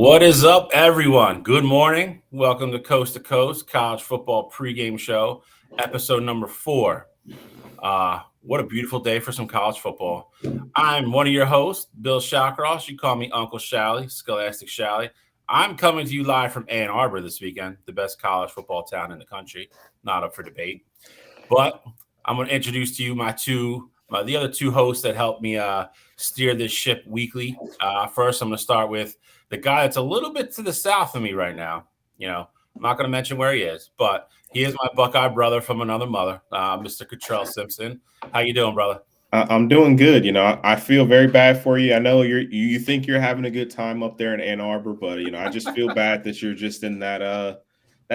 What is up, everyone? Good morning. Welcome to Coast College Football Pregame Show, episode number 4. What a beautiful day for some college football. I'm one of your hosts, Bill Shawcross. You call me Uncle Shally, Scholastic Shally. I'm coming to you live from Ann Arbor this weekend, the best college football town in the country. Not up for debate. But I'm going to introduce to you the other two hosts that help me steer this ship weekly. First, I'm going to start with the guy that's a little bit to the south of me right now. I'm not going to mention where he is, but he is my Buckeye brother from another mother, Mr. Cottrell Simpson. How you doing, brother? I'm doing good. I feel very bad for you. I know you think you're having a good time up there in Ann Arbor, but I just feel bad that you're just in that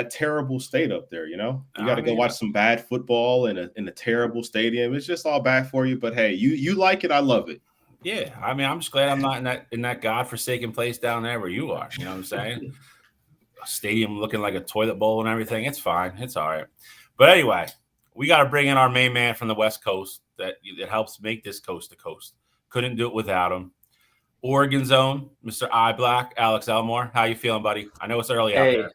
terrible state up there. You got to go watch some bad football in a terrible stadium. It's just all bad for you. But hey, you like it. I love it. Yeah, I'm just glad I'm not in that godforsaken place down there where you are. You know what I'm saying? A stadium looking like a toilet bowl and everything. It's fine. It's all right. But anyway, we got to bring in our main man from the West Coast that helps make this coast to coast. Couldn't do it without him. Oregon's own, Mr. I Black, Alex Elmore. How you feeling, buddy? I know it's early out there.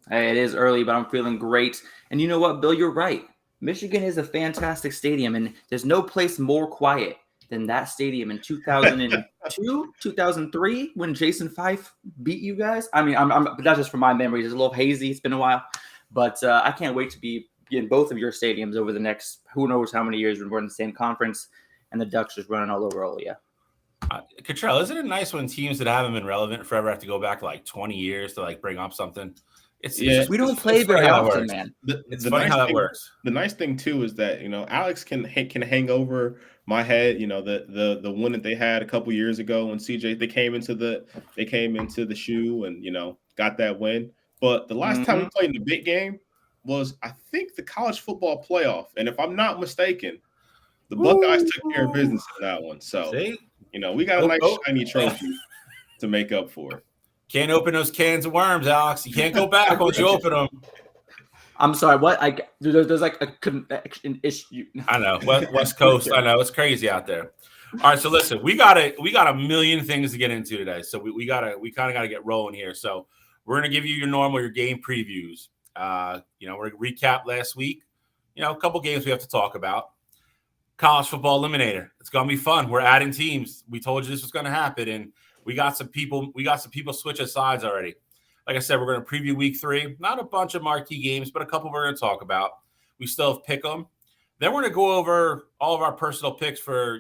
Hey, it is early, but I'm feeling great. And you know what, Bill? You're right. Michigan is a fantastic stadium, and there's no place more quiet than that stadium in 2002, 2003, when Jason Fife beat you guys. I mean, but that's just from my memories. It's a little hazy. It's been a while. But I can't wait to be in both of your stadiums over the next who knows how many years when we're in the same conference and the Ducks just running all over Olia. Cottrell, isn't it nice when teams that haven't been relevant forever have to go back like 20 years to bring up something? We don't play very often, man. It's funny how that works. The nice thing too is that Alex can hang over my head. The one that they had a couple years ago when CJ they came into the shoe and got that win. But the last time we played in the big game was I think the college football playoff, and if I'm not mistaken, the Buckeyes took care of business in that one. So we got a nice shiny trophy to make up for. Can't open those cans of worms, Alex. You can't go back once you open them. I'm sorry. What? There's like a connection issue. I know. West Coast. I know it's crazy out there. All right. So listen, we got a million things to get into today. So we kind of got to get rolling here. So we're gonna give you your game previews. We're gonna recap last week. A couple games we have to talk about. College Football Eliminator. It's gonna be fun. We're adding teams. We told you this was gonna happen, and we got some people switching sides already. Like I said, we're going to preview week 3. Not a bunch of marquee games, but a couple we're going to talk about. We still have pick 'em. Then we're going to go over all of our personal picks for,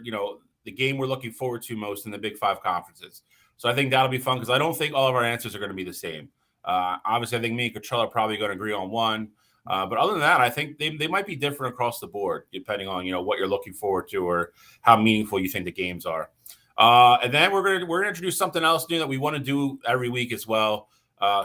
the game we're looking forward to most in the Big 5 conferences. So I think that'll be fun because I don't think all of our answers are going to be the same. Obviously, I think me and Cottrell are probably going to agree on one. But other than that, I think they might be different across the board, depending on, what you're looking forward to or how meaningful you think the games are. And then we're gonna introduce something else new that we want to do every week as well.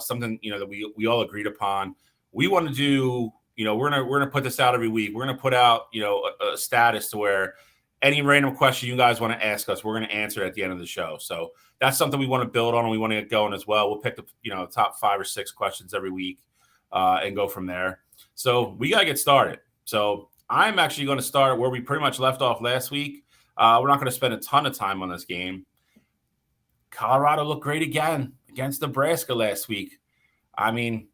Something that we all agreed upon. We want to do. We're gonna put this out every week. We're gonna put out a status to where any random question you guys want to ask us, we're gonna answer at the end of the show. So that's something we want to build on and we want to get going as well. We'll pick the top 5 or 6 questions every week and go from there. So we gotta get started. So I'm actually going to start where we pretty much left off last week. We're not going to spend a ton of time on this game. Colorado looked great again against Nebraska last week. I mean,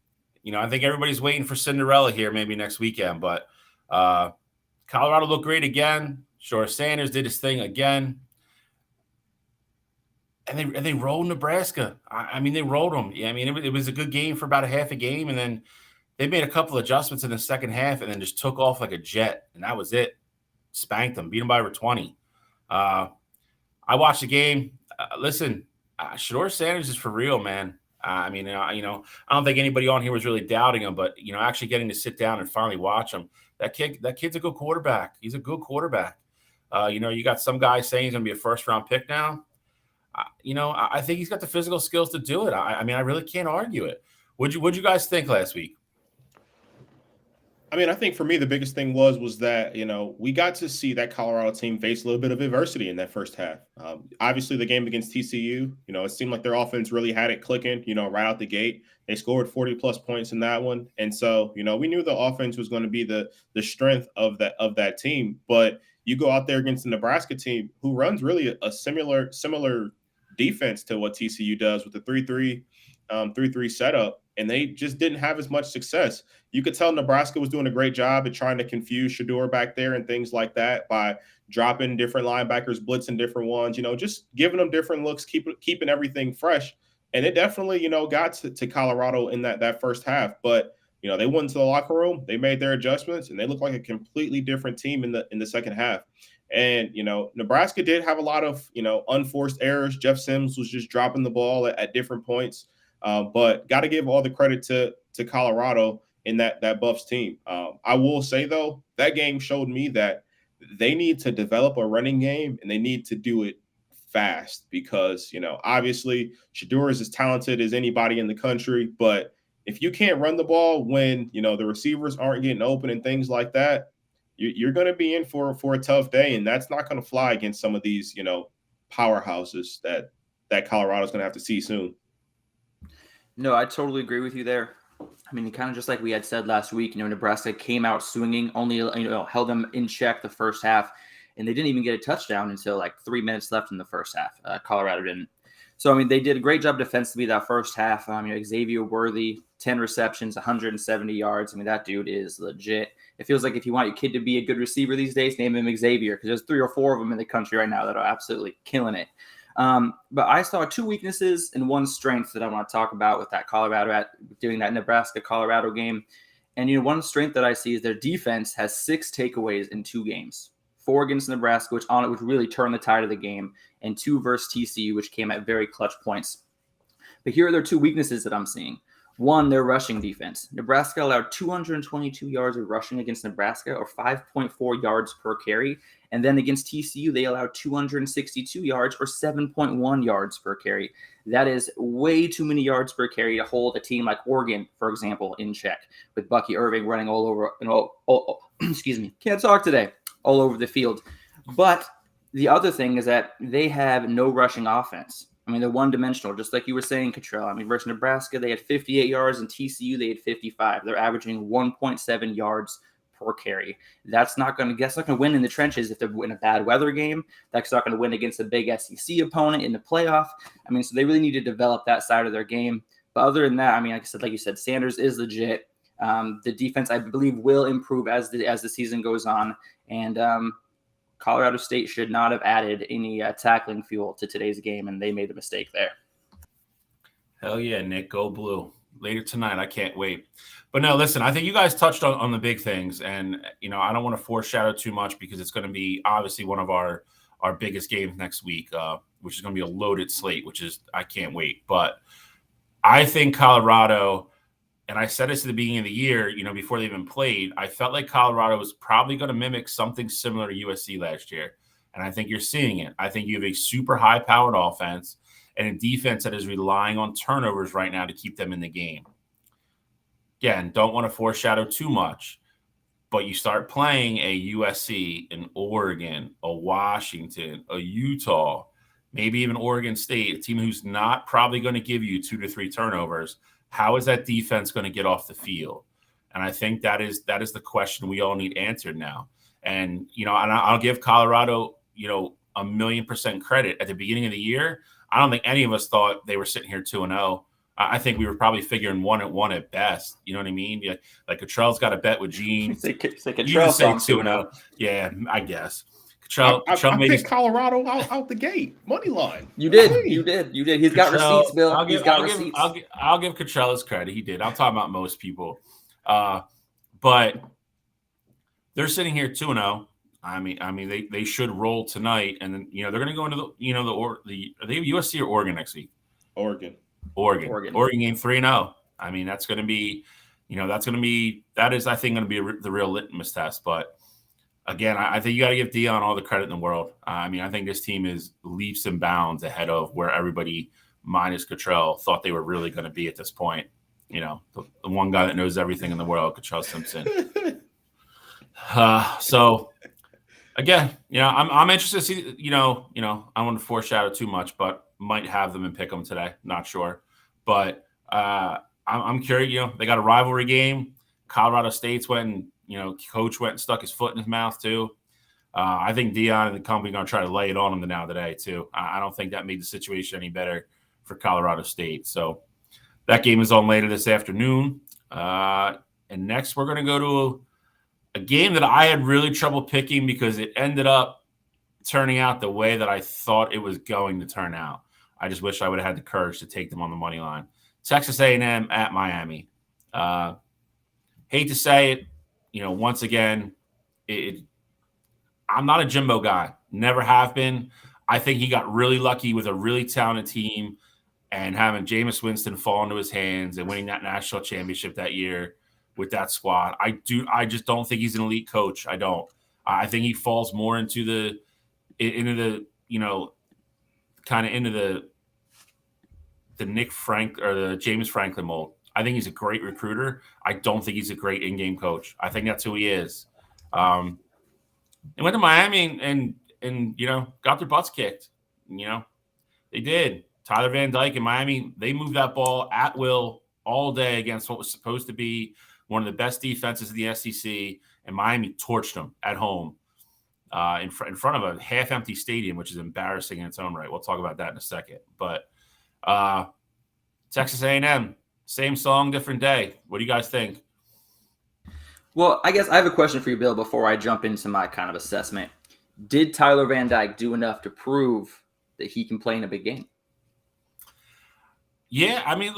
I think everybody's waiting for Cinderella here maybe next weekend, but Colorado looked great again. Sure, Sanders did his thing again. And they rolled Nebraska. I mean, they rolled them. Yeah, I mean, it was a good game for about a half a game, and then they made a couple adjustments in the second half and then just took off like a jet, and that was it. Spanked them, beat them by over 20. I watched the game. Listen, Shador Sanders is for real, man. I mean, I don't think anybody on here was really doubting him, but actually getting to sit down and finally watch him. That kid's a good quarterback. He's a good quarterback. You got some guys saying he's going to be a first-round pick now. I think he's got the physical skills to do it. I mean, I really can't argue it. What'd you guys think last week? I mean, I think for me, the biggest thing was that, we got to see that Colorado team face a little bit of adversity in that first half. Obviously, the game against TCU, it seemed like their offense really had it clicking, right out the gate. They scored 40-plus points in that one. And so, we knew the offense was going to be the strength of that team. But you go out there against the Nebraska team who runs really a similar defense to what TCU does with the 3-3 setup, and they just didn't have as much success. You could tell Nebraska was doing a great job at trying to confuse Shador back there and things like that by dropping different linebackers, blitzing different ones, just giving them different looks, keeping everything fresh. And it definitely, got to Colorado in that first half. But, they went into the locker room, they made their adjustments, and they looked like a completely different team in the second half. And, Nebraska did have a lot of, unforced errors. Jeff Sims was just dropping the ball at different points. But got to give all the credit to Colorado in that Buffs team. I will say, though, that game showed me that they need to develop a running game, and they need to do it fast because, obviously Shador is as talented as anybody in the country. But if you can't run the ball when, the receivers aren't getting open and things like that, you're going to be in for a tough day. And that's not going to fly against some of these, powerhouses that Colorado's going to have to see soon. No, I totally agree with you there. I mean, kind of just like we had said last week, Nebraska came out swinging, only, held them in check the first half, and they didn't even get a touchdown until like 3 minutes left in the first half. Colorado didn't. So, I mean, they did a great job defensively that first half. Xavier Worthy, 10 receptions, 170 yards. I mean, that dude is legit. It feels like if you want your kid to be a good receiver these days, name him Xavier, because there's 3 or 4 of them in the country right now that are absolutely killing it. But I saw 2 weaknesses and 1 strength that I want to talk about with that Colorado doing that Nebraska-Colorado game. And, one strength that I see is their defense has 6 takeaways in 2 games. 4 against Nebraska, which really turned the tide of the game, and 2 versus TCU, which came at very clutch points. But here are their 2 weaknesses that I'm seeing. 1, their rushing defense. Nebraska allowed 222 yards of rushing against Nebraska, or 5.4 yards per carry. And then against TCU, they allowed 262 yards, or 7.1 yards per carry. That is way too many yards per carry to hold a team like Oregon, for example, in check, with Bucky Irving running all over, excuse me, can't talk today, all over the field. But the other thing is that they have no rushing offense. I mean, they're one-dimensional, just like you were saying, Cottrell. I mean, versus Nebraska, they had 58 yards, and TCU, they had 55. They're averaging 1.7 yards per carry. That's not going to win in the trenches if they're in a bad weather game. That's not going to win against a big SEC opponent in the playoff. I mean, so they really need to develop that side of their game. But other than that, I mean, like you said, Sanders is legit. The defense, I believe, will improve as the season goes on. And Colorado State should not have added any tackling fuel to today's game, and they made a mistake there. Hell yeah, Nick, go blue. Later tonight, I can't wait. But no, listen, I think you guys touched on the big things, and I don't want to foreshadow too much because it's going to be obviously one of our biggest games next week, which is going to be a loaded slate, I can't wait. But I think Colorado, and I said this at the beginning of the year, before they even played, I felt like Colorado was probably going to mimic something similar to USC last year. And I think you're seeing it. I think you have a super high-powered offense and a defense that is relying on turnovers right now to keep them in the game. Again, don't want to foreshadow too much, but you start playing a USC, an Oregon, a Washington, a Utah, maybe even Oregon State, a team who's not probably going to give you 2 to 3 turnovers. How is that defense going to get off the field? And I think that is the question we all need answered now. And, and I'll give Colorado, 1,000,000% credit. At the beginning of the year, I don't think any of us thought they were sitting here 2-0. I think we were probably figuring 1-1 at best. You know what I mean? Like Cottrell's got a bet with Gene. Say Cottrell say 2-0. Yeah, I guess. I picked Colorado out the gate, money line. You did. He's got receipts, Bill. He's got receipts. I'll give Cottrell his credit. He did. I'm talking about most people. But they're sitting here 2-0. I mean, they should roll tonight, and then they're going to go into the are they USC or Oregon next week? Oregon game 3-0. I mean, that's going to be, that is I think going to be the real litmus test. But again, I think you got to give Dion all the credit in the world. I mean, I think this team is leaps and bounds ahead of where everybody minus Cottrell thought they were really going to be at this point. The one guy that knows everything in the world, Cottrell Simpson. So again, I'm interested to see, I don't want to foreshadow too much, but might have them and pick them today. Not sure. But I'm curious, they got a rivalry game. Colorado State's went and, Coach went and stuck his foot in his mouth too. I think Dion and the company are going to try to lay it on him now today, too. I don't think that made the situation any better for Colorado State. So that game is on later this afternoon. And next, we're going to go to a game that I had really trouble picking because it ended up turning out the way that I thought it was going to turn out. I just wish I would have had the courage to take them on the money line. Texas A&M at Miami. Hate to say it, once again, I'm not a Jimbo guy. Never have been. I think he got really lucky with a really talented team and having Jameis Winston fall into his hands and winning that national championship that year with that squad. I just don't think he's an elite coach. I don't. I think he falls more into the Nick Frank or the James Franklin mold. I think he's a great recruiter. I don't think he's a great in-game coach. I think that's who he is. They went to Miami and got their butts kicked. They did. Tyler Van Dyke in Miami, they moved that ball at will all day against what was supposed to be one of the best defenses in the SEC, and Miami torched them at home in front of a half-empty stadium, which is embarrassing in its own right. We'll talk about that in a second. But Texas A&M, same song, different day. What do you guys think? Well, I guess I have a question for you, Bill, before I jump into my kind of assessment. Did Tyler Van Dyke do enough to prove that he can play in a big game? Yeah, I mean,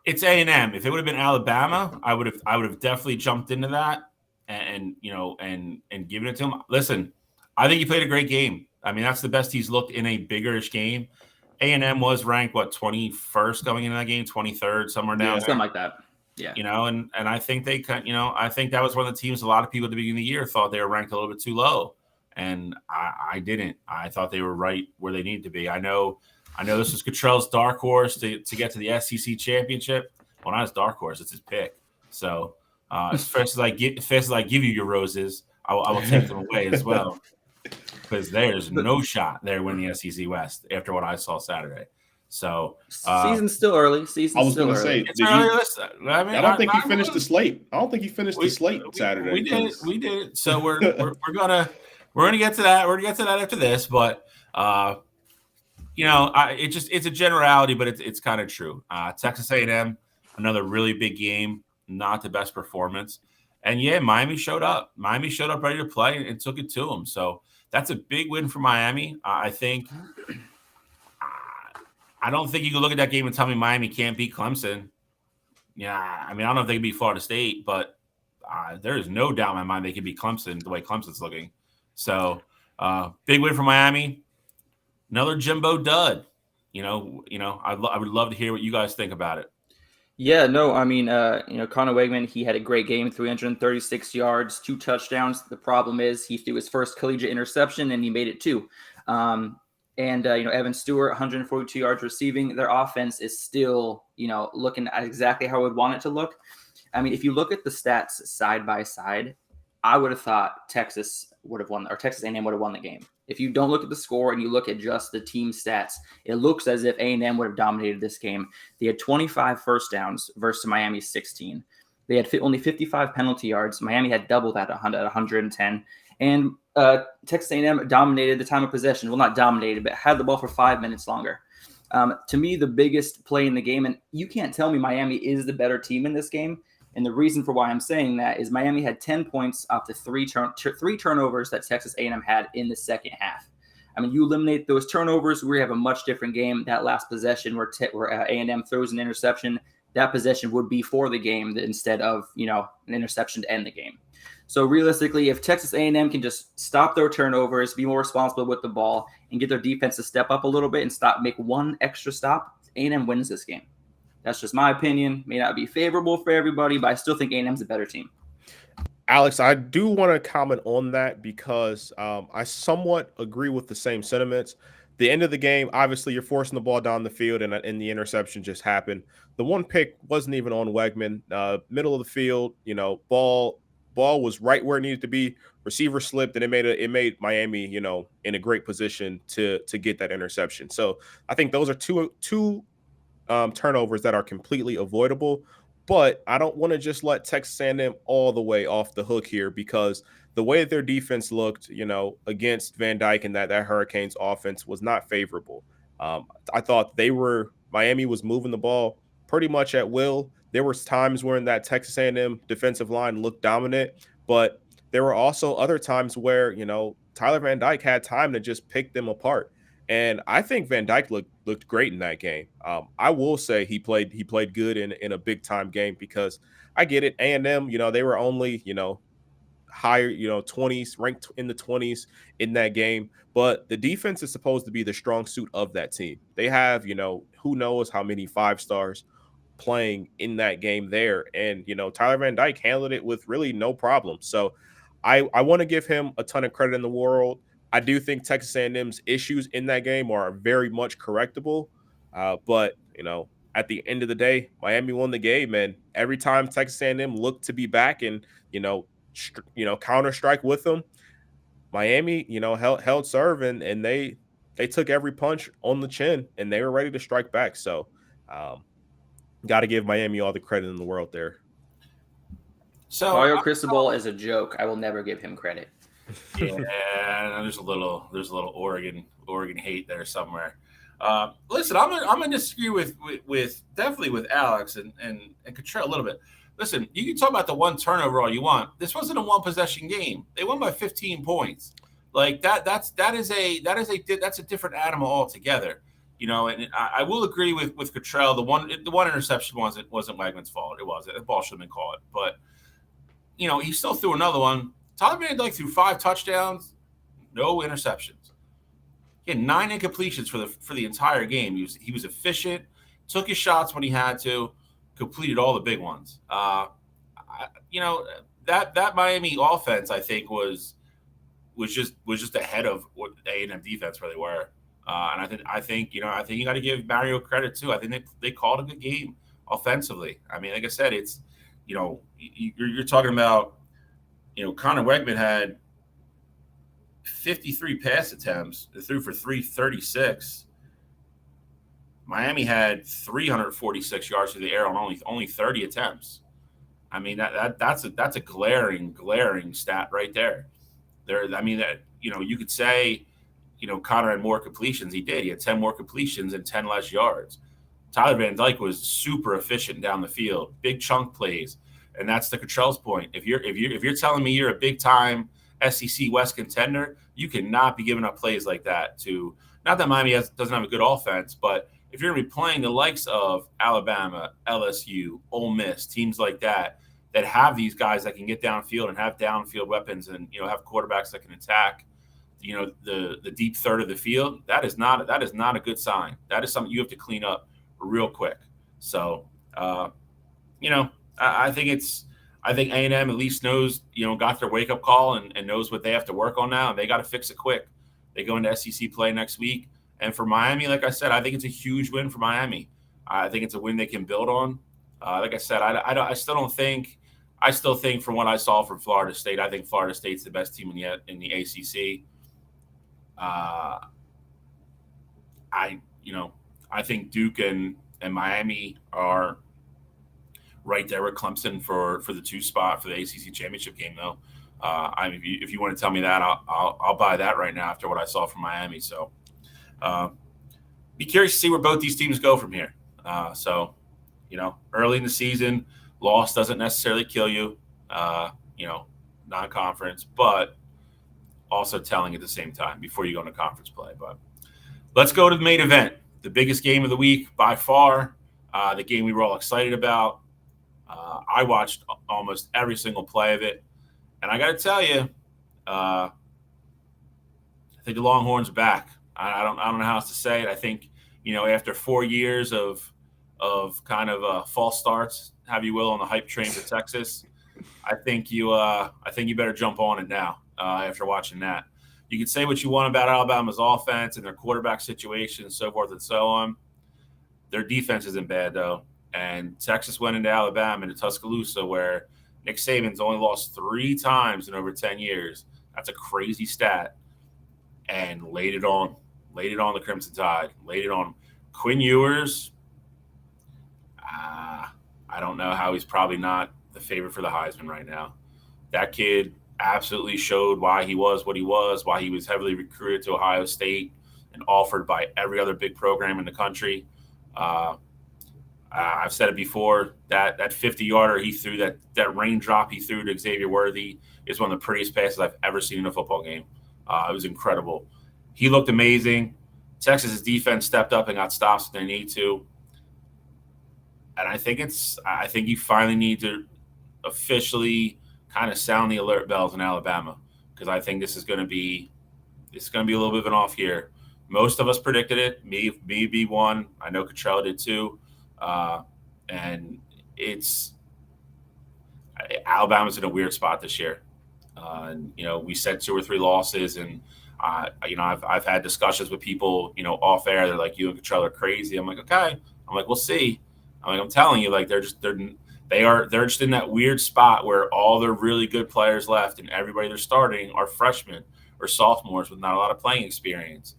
it's A&M. If it would have been Alabama, I would have definitely jumped into that and given it to him. Listen, I think he played a great game. I mean, that's the best he's looked in a biggerish game. A&M was ranked 21st going into that game, 23rd, somewhere down there. Something like that. Yeah. And I think I think that was one of the teams a lot of people at the beginning of the year thought they were ranked a little bit too low. And I didn't. I thought they were right where they needed to be. I know this was Cottrell's dark horse to get to the SEC championship. Well, not his dark horse, it's his pick. So as fast as I give you your roses, I will take them away as well. Because there's no shot they're winning the SEC West after what I saw Saturday. So season's still early. I was going to say, I don't think he finished the slate. I don't think he finished the slate Saturday. We did. So we're gonna get to that. We're gonna get to that after this, but it's a generality, but it's kind of true. Texas A&M, another really big game, not the best performance, and yeah, Miami showed up. Miami showed up ready to play and took it to them. So that's a big win for Miami. I think. I don't think you can look at that game and tell me Miami can't beat Clemson. Yeah, I mean, I don't know if they can beat Florida State, but there is no doubt in my mind they can beat Clemson the way Clemson's looking. So, big win for Miami. Another Jimbo dud. I would love to hear what you guys think about it. Yeah, no, I mean, Connor Wegman, he had a great game, 336 yards, 2 touchdowns. The problem is he threw his first collegiate interception and he made it 2. Evan Stewart, 142 yards receiving. Their offense is still, looking at exactly how I would want it to look. I mean, if you look at the stats side by side, I would have thought Texas would have won, or Texas A&M would have won the game. If you don't look at the score and you look at just the team stats, it looks as if A&M would have dominated this game. They had 25 first downs versus Miami's 16. They had only 55 penalty yards. Miami had double that at 110. And Texas A&M dominated the time of possession. Well, not dominated, but had the ball for 5 minutes longer. To me, the biggest play in the game, and you can't tell me Miami is the better team in this game. And the reason for why I'm saying that is Miami had 10 points off the three turnovers that Texas A&M had in the second half. I mean, you eliminate those turnovers, we have a much different game. That last possession where A&M throws an interception, that possession would be for the game instead of, an interception to end the game. So realistically, if Texas A&M can just stop their turnovers, be more responsible with the ball, and get their defense to step up a little bit and make one extra stop, A&M wins this game. That's just my opinion. May not be favorable for everybody, but I still think A&M's a better team. Alex, I do want to comment on that because I somewhat agree with the same sentiments. The end of the game, obviously, you're forcing the ball down the field, and the interception just happened. The one pick wasn't even on Wegman. Middle of the field, ball was right where it needed to be. Receiver slipped, and it made Miami, in a great position to get that interception. So I think those are two turnovers that are completely avoidable. But I don't want to just let Texas A&M all the way off the hook here, because the way that their defense looked, against Van Dyke and that Hurricanes offense was not favorable. I thought Miami was moving the ball pretty much at will. There was times when that Texas A&M defensive line looked dominant, but there were also other times where, Tyler Van Dyke had time to just pick them apart. And I think Van Dyke looked great in that game. I will say he played good in a big time game, because I get it. A&M, they were only, higher, 20s, ranked in the 20s in that game. But the defense is supposed to be the strong suit of that team. They have, who knows how many 5-stars playing in that game there. And, Tyler Van Dyke handled it with really no problem. So I want to give him a ton of credit in the world. I do think Texas A&M's issues in that game are very much correctable. But, at the end of the day, Miami won the game. And every time Texas A&M looked to be back and, counter strike with them, Miami, held serve, and they took every punch on the chin, and they were ready to strike back. So, got to give Miami all the credit in the world there. So Mario Cristobal is a joke. I will never give him credit. Yeah, there's a little Oregon hate there somewhere. Listen, I'm gonna disagree with definitely with Alex and Cottrell a little bit. Listen, you can talk about the one turnover all you want. This wasn't a one possession game. They won by 15 points. Like that's a different animal altogether. And I will agree with Cottrell. The one interception wasn't Wegman's fault. It wasn't. The ball should have been caught. But he still threw another one. Tyler Van Dyke threw 5 touchdowns, no interceptions. He had 9 incompletions for the entire game. He was efficient, took his shots when he had to, completed all the big ones. That Miami offense, I think, was just ahead of what A&M defense where they were. And I think you got to give Mario credit too. I think they called a good game offensively. I mean, like I said, it's you're talking about Connor Wegman had 53 pass attempts. They threw for 336. Miami had 346 yards through the air on only 30 attempts. I mean that's a glaring stat right there. You could say Connor had more completions. He did. He had 10 more completions and 10 less yards. Tyler Van Dyke was super efficient down the field, big chunk plays, and that's the Cottrell's point. If you're telling me you're a big time SEC West contender, you cannot be giving up plays like that to. Not that Miami doesn't have a good offense, but if you're going to be playing the likes of Alabama, LSU, Ole Miss, teams like that have these guys that can get downfield and have downfield weapons and have quarterbacks that can attack the deep third of the field, that is not a good sign. That is something you have to clean up real quick. So I think A&M at least knows, got their wake up call and knows what they have to work on now, and they got to fix it quick. They go into SEC play next week. And for Miami, like I said, I think it's a huge win for Miami. I think it's a win they can build on. Like I said, I still think from what I saw from Florida State, I think Florida State's the best team in the ACC. I think Duke and Miami are right there with Clemson for the 2 spot for the ACC championship game, though. If you want to tell me that, I'll buy that right now after what I saw from Miami. So, be curious to see where both these teams go from here. Early in the season, loss doesn't necessarily kill you. Non-conference, but also telling at the same time before you go into conference play. But let's go to the main event, the biggest game of the week by far, the game we were all excited about. I watched almost every single play of it, and I got to tell you, I think the Longhorns are back. I don't know how else to say it. I think after 4 years of kind of false starts, have you will, on the hype train for Texas, I think you better jump on it now. After watching that, you can say what you want about Alabama's offense and their quarterback situation and so forth and so on. Their defense isn't bad though, and Texas went into Alabama, into Tuscaloosa, where Nick Saban's only lost 3 times in over 10 years. That's a crazy stat, and laid it on the Crimson Tide, laid it on Quinn Ewers. I don't know how he's probably not the favorite for the Heisman right now. That kid absolutely showed why he was what he was, why he was heavily recruited to Ohio State and offered by every other big program in the country. I've said it before, that 50-yarder he threw, that raindrop he threw to Xavier Worthy is one of the prettiest passes I've ever seen in a football game. It was incredible. He looked amazing. Texas's defense stepped up and got stops when they need to. And I think you finally need to officially kind of sound the alert bells in Alabama, because I think this is going to be a little bit of an off year. Most of us predicted it. Me be one. I know Cottrell did too. And Alabama's in a weird spot this year. And we said 2 or 3 losses, and I've had discussions with people, off air. They're like, you and Cottrell are crazy. I'm like, okay. I'm like, we'll see. I'm telling you, like, they're just in that weird spot where all their really good players left and everybody they're starting are freshmen or sophomores with not a lot of playing experience.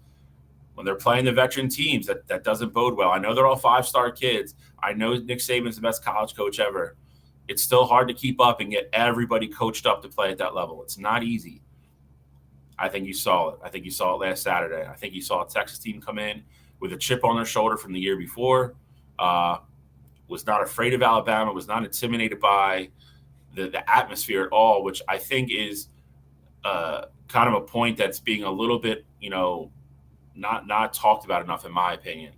When they're playing the veteran teams, that doesn't bode well. I know they're all 5-star kids. I know Nick Saban's the best college coach ever. It's still hard to keep up and get everybody coached up to play at that level. It's not easy. I think you saw it. I think you saw it last Saturday. I think you saw a Texas team come in with a chip on their shoulder from the year before, was not afraid of Alabama, was not intimidated by the atmosphere at all, which I think is kind of a point that's being a little bit, not talked about enough, in my opinion.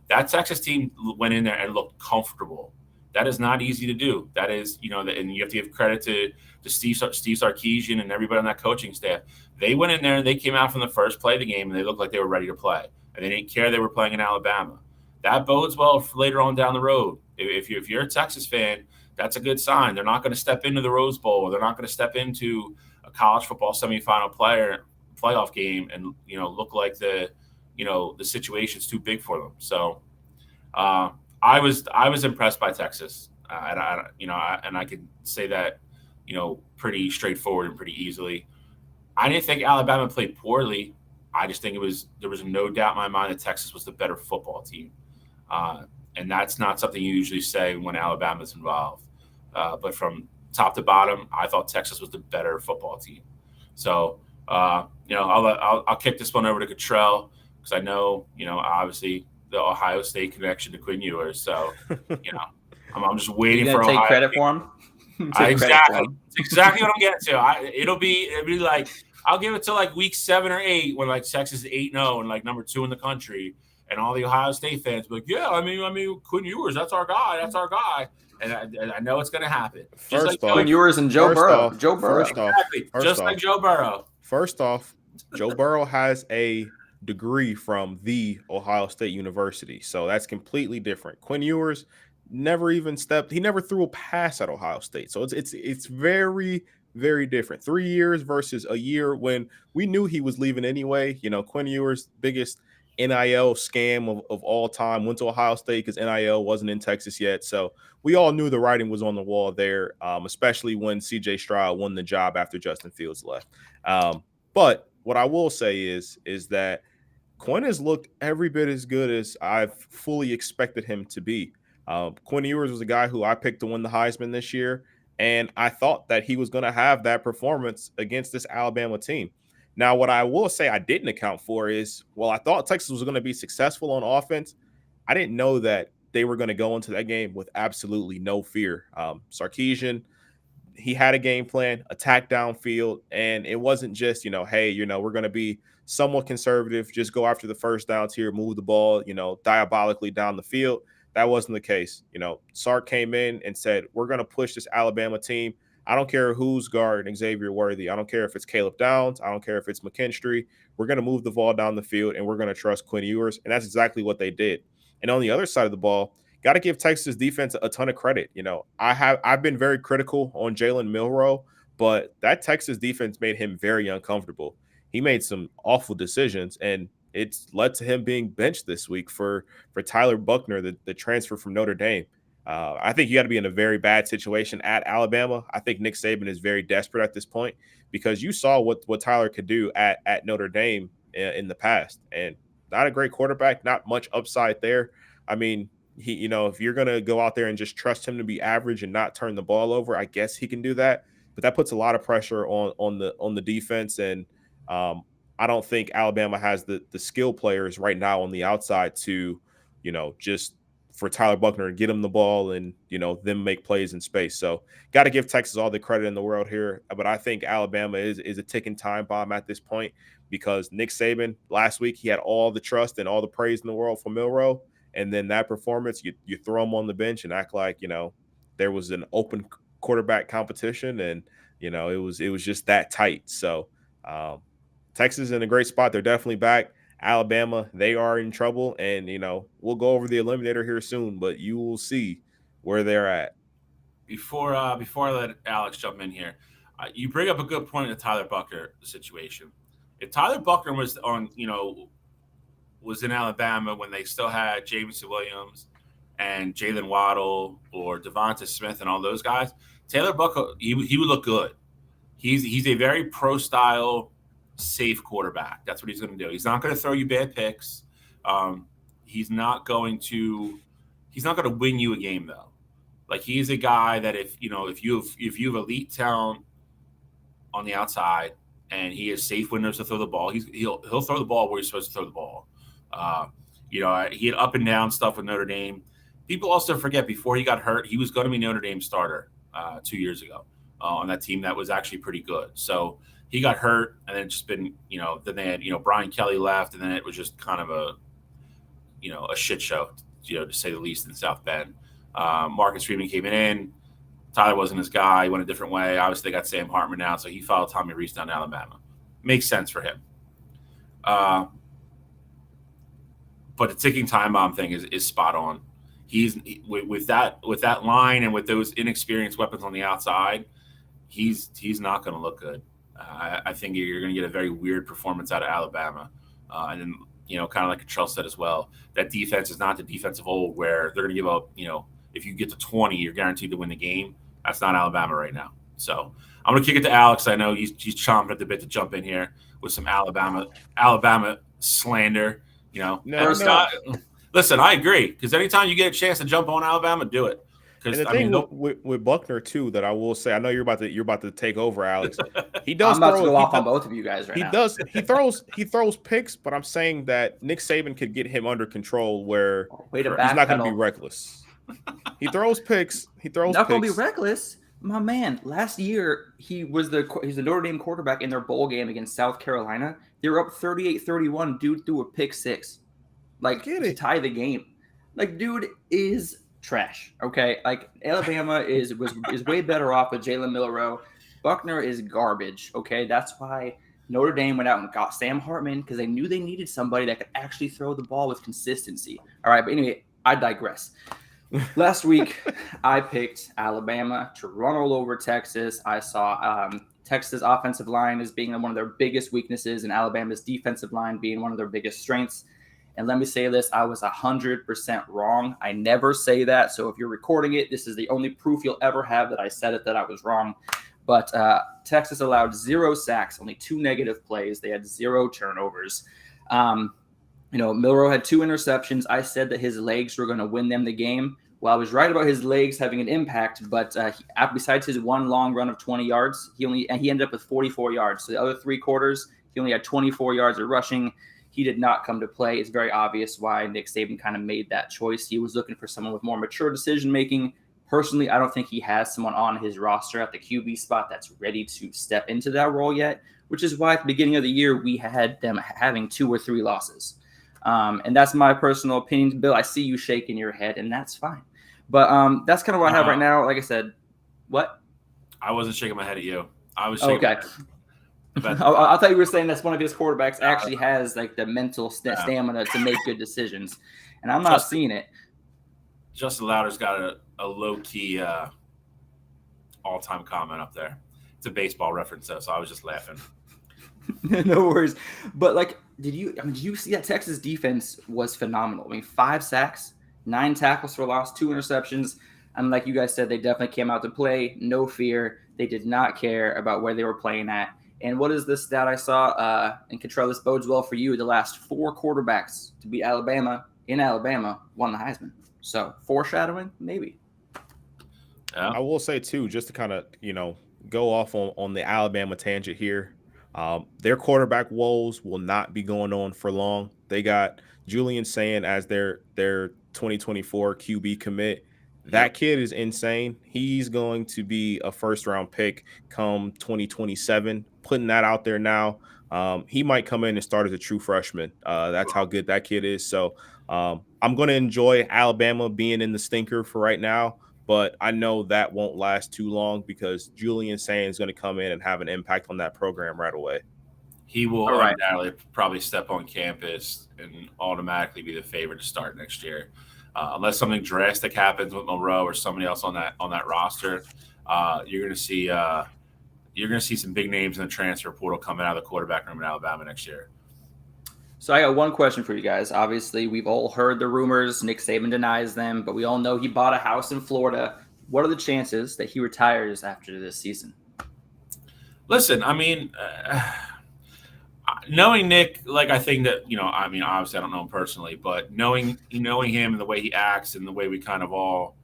That Texas team went in there and looked comfortable. That is not easy to do. That is, and you have to give credit to Steve Sarkisian and everybody on that coaching staff. They went in there and they came out from the first play of the game and they looked like they were ready to play. And they didn't care they were playing in Alabama. That bodes well for later on down the road. If you're a Texas fan, that's a good sign. They're not going to step into the Rose Bowl, or they're not going to step into a college football semifinal playoff game and look like the situation's too big for them. So I was impressed by Texas, and I can say that pretty straightforward and pretty easily. I didn't think Alabama played poorly. I just think there was no doubt in my mind that Texas was the better football team, and that's not something you usually say when Alabama's involved. But from top to bottom, I thought Texas was the better football team. So I'll kick this one over to Cottrell, because I know obviously the Ohio State connection to Quinn Ewers. So I'm just waiting for take Ohio credit State. for him. Exactly. It's exactly what I'm getting to. It'll be like, I'll give it to like week 7 or 8 when like Texas is 8-0 and like number 2 in the country, and all the Ohio State fans be like, yeah, I mean Quinn Ewers, that's our guy. And I know it's going to happen. Quinn Ewers and Joe Burrow. Exactly. Like Joe Burrow. First off, Joe Burrow has a degree from the Ohio State University, so that's completely different. Quinn Ewers never threw a pass at Ohio State, so it's very, very different. 3 years versus a year when we knew he was leaving anyway. Quinn Ewers' biggest NIL scam of all time went to Ohio State because NIL wasn't in Texas yet, so we all knew the writing was on the wall there, especially when CJ Stroud won the job after Justin Fields left. But what I will say is that Quinn has looked every bit as good as I've fully expected him to be. Quinn Ewers was a guy who I picked to win the Heisman this year, and I thought that he was going to have that performance against this Alabama team. Now, what I will say I didn't account for is, well, I thought Texas was going to be successful on offense. I didn't know that they were going to go into that game with absolutely no fear. Sarkisian, he had a game plan, attack downfield, and it wasn't just, hey, we're going to be somewhat conservative, just go after the first downs here, move the ball, diabolically down the field. That wasn't the case. Sark came in and said, we're going to push this Alabama team. I don't care who's guarding Xavier Worthy. I don't care if it's Caleb Downs. I don't care if it's McKinstry. We're going to move the ball down the field, and we're going to trust Quinn Ewers, and that's exactly what they did. And on the other side of the ball, got to give Texas defense a ton of credit. I've been very critical on Jalen Milroe, but that Texas defense made him very uncomfortable. He made some awful decisions, and it's led to him being benched this week for Tyler Buckner, the transfer from Notre Dame. I think you got to be in a very bad situation at Alabama. I think Nick Saban is very desperate at this point, because you saw what Tyler could do at Notre Dame in the past, and not a great quarterback, not much upside there. I mean, if you're going to go out there and just trust him to be average and not turn the ball over, I guess he can do that. But that puts a lot of pressure on the defense. And I don't think Alabama has the skill players right now on the outside to, just for Tyler Buchner to get him the ball and, them make plays in space. So got to give Texas all the credit in the world here. But I think Alabama is a ticking time bomb at this point, because Nick Saban last week, he had all the trust and all the praise in the world for Milroe. And then that performance, you throw him on the bench and act like, there was an open quarterback competition, and, it was just that tight. So Texas in a great spot. They're definitely back. Alabama, they are in trouble. And, we'll go over the eliminator here soon, but you will see where they're at. Before I let Alex jump in here, you bring up a good point in the Tyler Buchner situation. If Tyler Buchner was was in Alabama when they still had Jameson Williams and Jalen Waddle or Devonta Smith and all those guys, Taylor Buchner, he would look good. He's a very pro-style, safe quarterback. That's what he's going to do. He's not going to throw you bad picks. He's not going to win you a game, though. Like, he's a guy that if you have elite talent on the outside and he has safe windows to throw the ball, he'll throw the ball where he's supposed to throw the ball. He had up and down stuff with Notre Dame. People also forget, before he got hurt, he was going to be Notre Dame starter 2 years ago on that team that was actually pretty good. So he got hurt, and then just been, then they had, Brian Kelly left, and then it was just kind of a shit show, to say the least, in South Bend. Marcus Freeman came in. Tyler wasn't his guy. He went a different way. Obviously, they got Sam Hartman now, so he followed Tommy Rees down to Alabama. Makes sense for him. But the ticking time bomb thing is spot on. With that line and with those inexperienced weapons on the outside, he's not going to look good. I think you're going to get a very weird performance out of Alabama. And then, kind of like Cottrell said as well, that defense is not the defense of old where they're going to give up, if you get to 20, you're guaranteed to win the game. That's not Alabama right now. So I'm going to kick it to Alex. I know he's chomping at the bit to jump in here with some Alabama slander. Listen, I agree, because anytime you get a chance to jump on Alabama, do it. And the thing with Buchner too, that I will say, I know you're about to take over, Alex. He does. I'm about to go off on both of you guys right now. He throws picks, but I'm saying that Nick Saban could get him under control where he's not going to be reckless. He throws picks. Not going to be reckless. My man, last year he's the Notre Dame quarterback in their bowl game against South Carolina. They were up 38-31. Dude threw a pick six, to tie the game. Like, dude is trash. Okay, like Alabama is way better off with Jalen Milroe. Buchner is garbage. Okay, that's why Notre Dame went out and got Sam Hartman, because they knew they needed somebody that could actually throw the ball with consistency. All right, but anyway, I digress. Last week, I picked Alabama to run all over Texas. I saw Texas' offensive line as being one of their biggest weaknesses and Alabama's defensive line being one of their biggest strengths. And let me say this, I was 100% wrong. I never say that. So if you're recording it, this is the only proof you'll ever have that I said it, that I was wrong. But Texas allowed 0 sacks, only 2 negative plays. They had 0 turnovers. Milroe had 2 interceptions. I said that his legs were going to win them the game. Well, I was right about his legs having an impact, but besides his one long run of 20 yards, he ended up with 44 yards. So the other 3 quarters, he only had 24 yards of rushing. He did not come to play. It's very obvious why Nick Saban kind of made that choice. He was looking for someone with more mature decision-making. Personally, I don't think he has someone on his roster at the QB spot that's ready to step into that role yet, which is why at the beginning of the year, we had them having 2 or 3 losses. And that's my personal opinion. Bill, I see you shaking your head, and that's fine. But that's kind of what I have right now. Like I said, what? I wasn't shaking my head at you. I was shaking okay. I thought you were saying that's one of his quarterbacks actually has like the mental stamina to make good decisions, and I'm not seeing it. Justin Louder's got a low-key all-time comment up there. It's a baseball reference, though, so I was just laughing. No worries. But did you see that Texas defense was phenomenal? 5 sacks, 9 tackles for loss, 2 interceptions. And like you guys said, they definitely came out to play. No fear. They did not care about where they were playing at. And what is this stat I saw? And Cottrell, this bodes well for you. The last 4 quarterbacks to beat Alabama in Alabama won the Heisman. So foreshadowing, maybe. Yeah. I will say too, just to kind of go off on the Alabama tangent here. Their quarterback woes will not be going on for long. They got Julian Sand as their 2024 QB commit. That kid is insane. He's going to be a first round pick come 2027. Putting that out there now. He might come in and start as a true freshman. That's how good that kid is. So I'm going to enjoy Alabama being in the stinker for right now. But I know that won't last too long because Julian Sand is going to come in and have an impact on that program right away. He will undoubtedly probably step on campus and automatically be the favorite to start next year, unless something drastic happens with Monroe or somebody else on that roster. You're going to see some big names in the transfer portal coming out of the quarterback room in Alabama next year. So I got one question for you guys. Obviously, we've all heard the rumors. Nick Saban denies them, but we all know he bought a house in Florida. What are the chances that he retires after this season? Listen, I mean, knowing Nick, like I think that I mean, obviously I don't know him personally, but knowing him and the way he acts and the way we kind of all,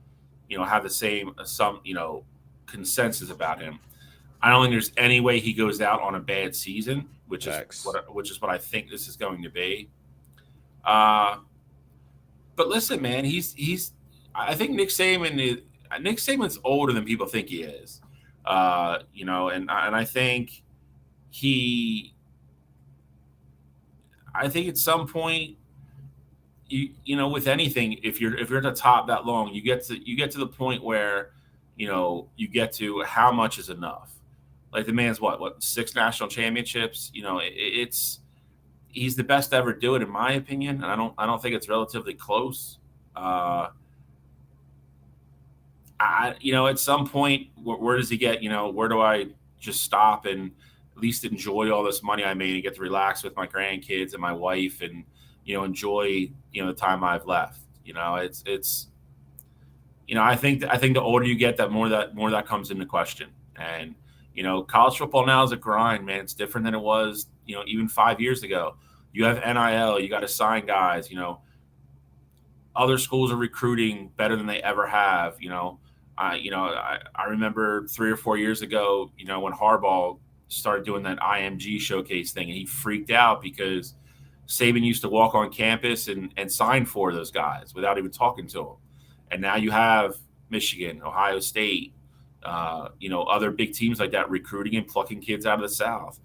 have the same consensus about him. I don't think there's any way he goes out on a bad season, which is what I think this is going to be. But listen, man, I think Nick Saban's older than people think he is. And I think I think at some point, with anything, if you're at the top that long, you get to the point where, you get to how much is enough. Like the man's what 6 national championships. He's the best to ever do it in my opinion, and I don't think it's relatively close. At some point, where does he get? Where do I just stop and at least enjoy all this money I made and get to relax with my grandkids and my wife and enjoy the time I've left. It's I think the older you get, that more that comes into question. And college football now is a grind, man. It's different than it was, even 5 years ago. You have NIL, you got to sign guys, other schools are recruiting better than they ever have. I remember 3 or 4 years ago, when Harbaugh started doing that IMG showcase thing, and he freaked out because Saban used to walk on campus and sign for those guys without even talking to them. And now you have Michigan, Ohio State, other big teams like that recruiting and plucking kids out of the South.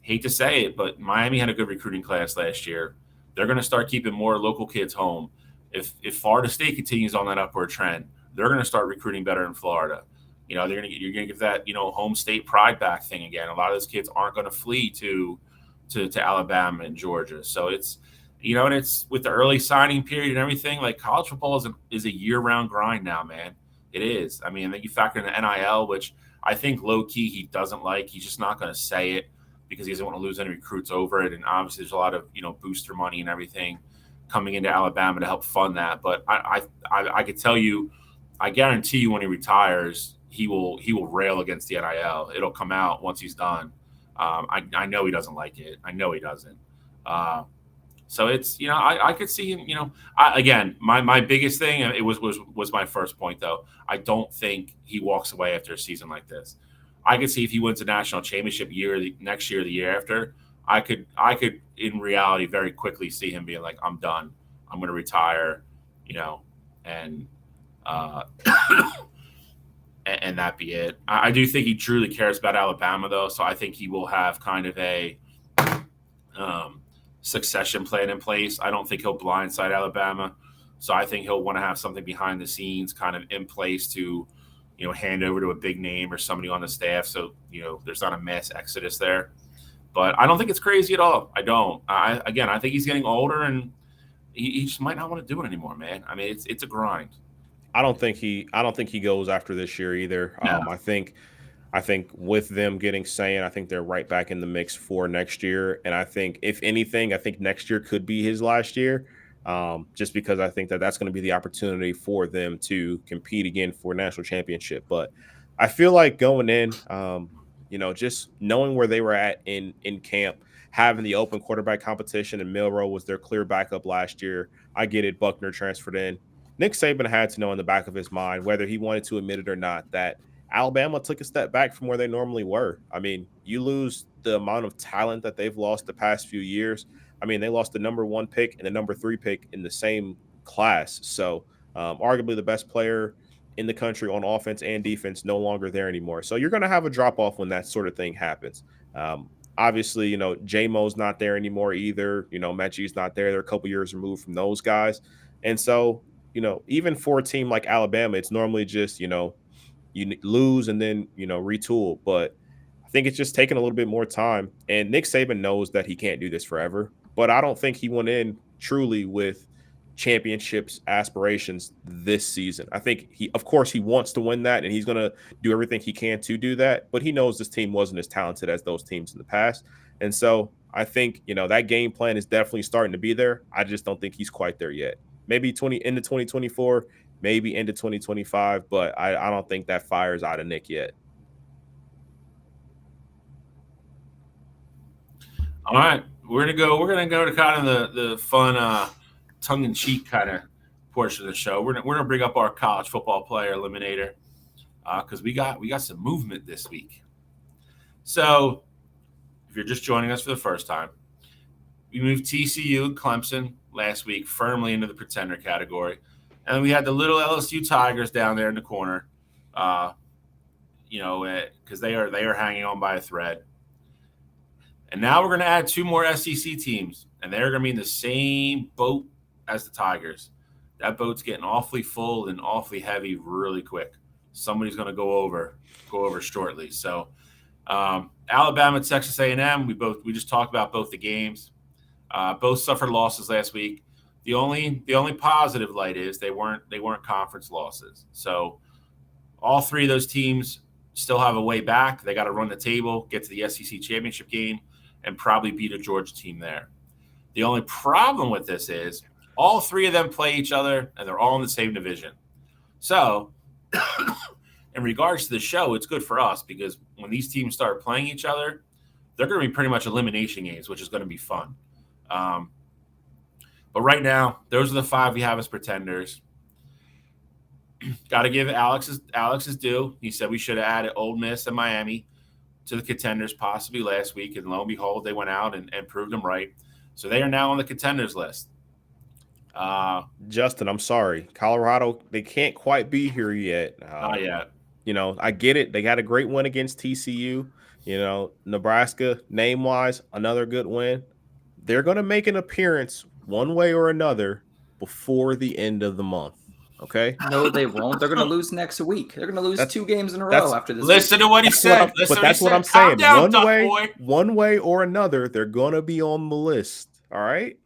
Hate to say it, but Miami had a good recruiting class last year. They're going to start keeping more local kids home. If Florida State continues on that upward trend, they're going to start recruiting better in Florida. You're going to get that home state pride back thing again. A lot of those kids aren't going to flee to Alabama and Georgia. So it's and it's with the early signing period and everything. Like college football is a year-round grind now, man. It is. I mean, then you factor in the NIL, which I think low-key he doesn't like. He's just not going to say it because he doesn't want to lose any recruits over it. And obviously there's a lot of, booster money and everything coming into Alabama to help fund that. But I could tell you, I guarantee you when he retires, he will rail against the NIL. It'll come out once he's done. I know he doesn't like it. I know he doesn't. So it's, I could see him, again, my biggest thing, it was my first point though. I don't think he walks away after a season like this. I could see if he wins a national championship next year, or the year after, I could in reality very quickly see him being like, I'm done. I'm going to retire, and and that be it. I do think he truly cares about Alabama though. So I think he will have kind of a, succession plan in place. I don't think he'll blindside Alabama. So I think he'll want to have something behind the scenes kind of in place to, hand over to a big name or somebody on the staff. So, there's not a mass exodus there. But I don't think it's crazy at all. I don't. I think he's getting older and he just might not want to do it anymore, man. I mean, it's a grind. I don't think he goes after this year either. No. I think with them getting Sand, I think they're right back in the mix for next year. And I think, if anything, I think next year could be his last year, just because I think that's going to be the opportunity for them to compete again for a national championship. But I feel like going in, just knowing where they were at in camp, having the open quarterback competition, and Milroe was their clear backup last year. I get it. Buckner transferred in. Nick Saban had to know in the back of his mind, whether he wanted to admit it or not, that Alabama took a step back from where they normally were. I mean, you lose the amount of talent that they've lost the past few years. I mean, they lost the number 1 pick and the number 3 pick in the same class. So, arguably the best player in the country on offense and defense no longer there anymore. So you're going to have a drop off when that sort of thing happens. Obviously, J-Mo's not there anymore either. Mechie's not there. They're a couple years removed from those guys. And so, even for a team like Alabama, it's normally just, you lose and then, retool. But I think it's just taking a little bit more time. And Nick Saban knows that he can't do this forever. But I don't think he went in truly with championships aspirations this season. I think of course he wants to win that, and he's going to do everything he can to do that, but he knows this team wasn't as talented as those teams in the past. And so I think, that game plan is definitely starting to be there. I just don't think he's quite there yet. Maybe into 2024, maybe into 2025, but I don't think that fire's out of Nick yet. All right, we're gonna go to kind of the fun tongue-in-cheek kind of portion of the show. We're gonna bring up our college football player eliminator because we got some movement this week. So if you're just joining us for the first time, we moved TCU and Clemson last week firmly into the pretender category, and we had the little LSU Tigers down there in the corner, because they are hanging on by a thread. And now we're going to add 2 more SEC teams, and they're going to be in the same boat as the Tigers. That boat's getting awfully full and awfully heavy really quick. Somebody's going to go over shortly. So Alabama, Texas A&M, we just talked about both the games. Both suffered losses last week. The only positive light is they weren't conference losses. So all 3 of those teams still have a way back. They got to run the table, get to the SEC championship game, and probably beat a Georgia team there. The only problem with this is all 3 of them play each other, and they're all in the same division. So in regards to the show, it's good for us because when these teams start playing each other, they're going to be pretty much elimination games, which is going to be fun. But right now, those are the 5 we have as pretenders. Got to give Alex his due. He said we should have added Ole Miss and Miami to the contenders possibly last week, and lo and behold, they went out and proved them right. So they are now on the contenders list. Justin, I'm sorry. Colorado, they can't quite be here yet. Not yet. I get it. They got a great win against TCU. Nebraska, name-wise, another good win. They're going to make an appearance one way or another before the end of the month. Okay? No, they won't. They're going to lose next week. They're going to lose 2 games in a row after this. Listen to what he said. But that's what I'm saying. One way or another, they're going to be on the list. All right?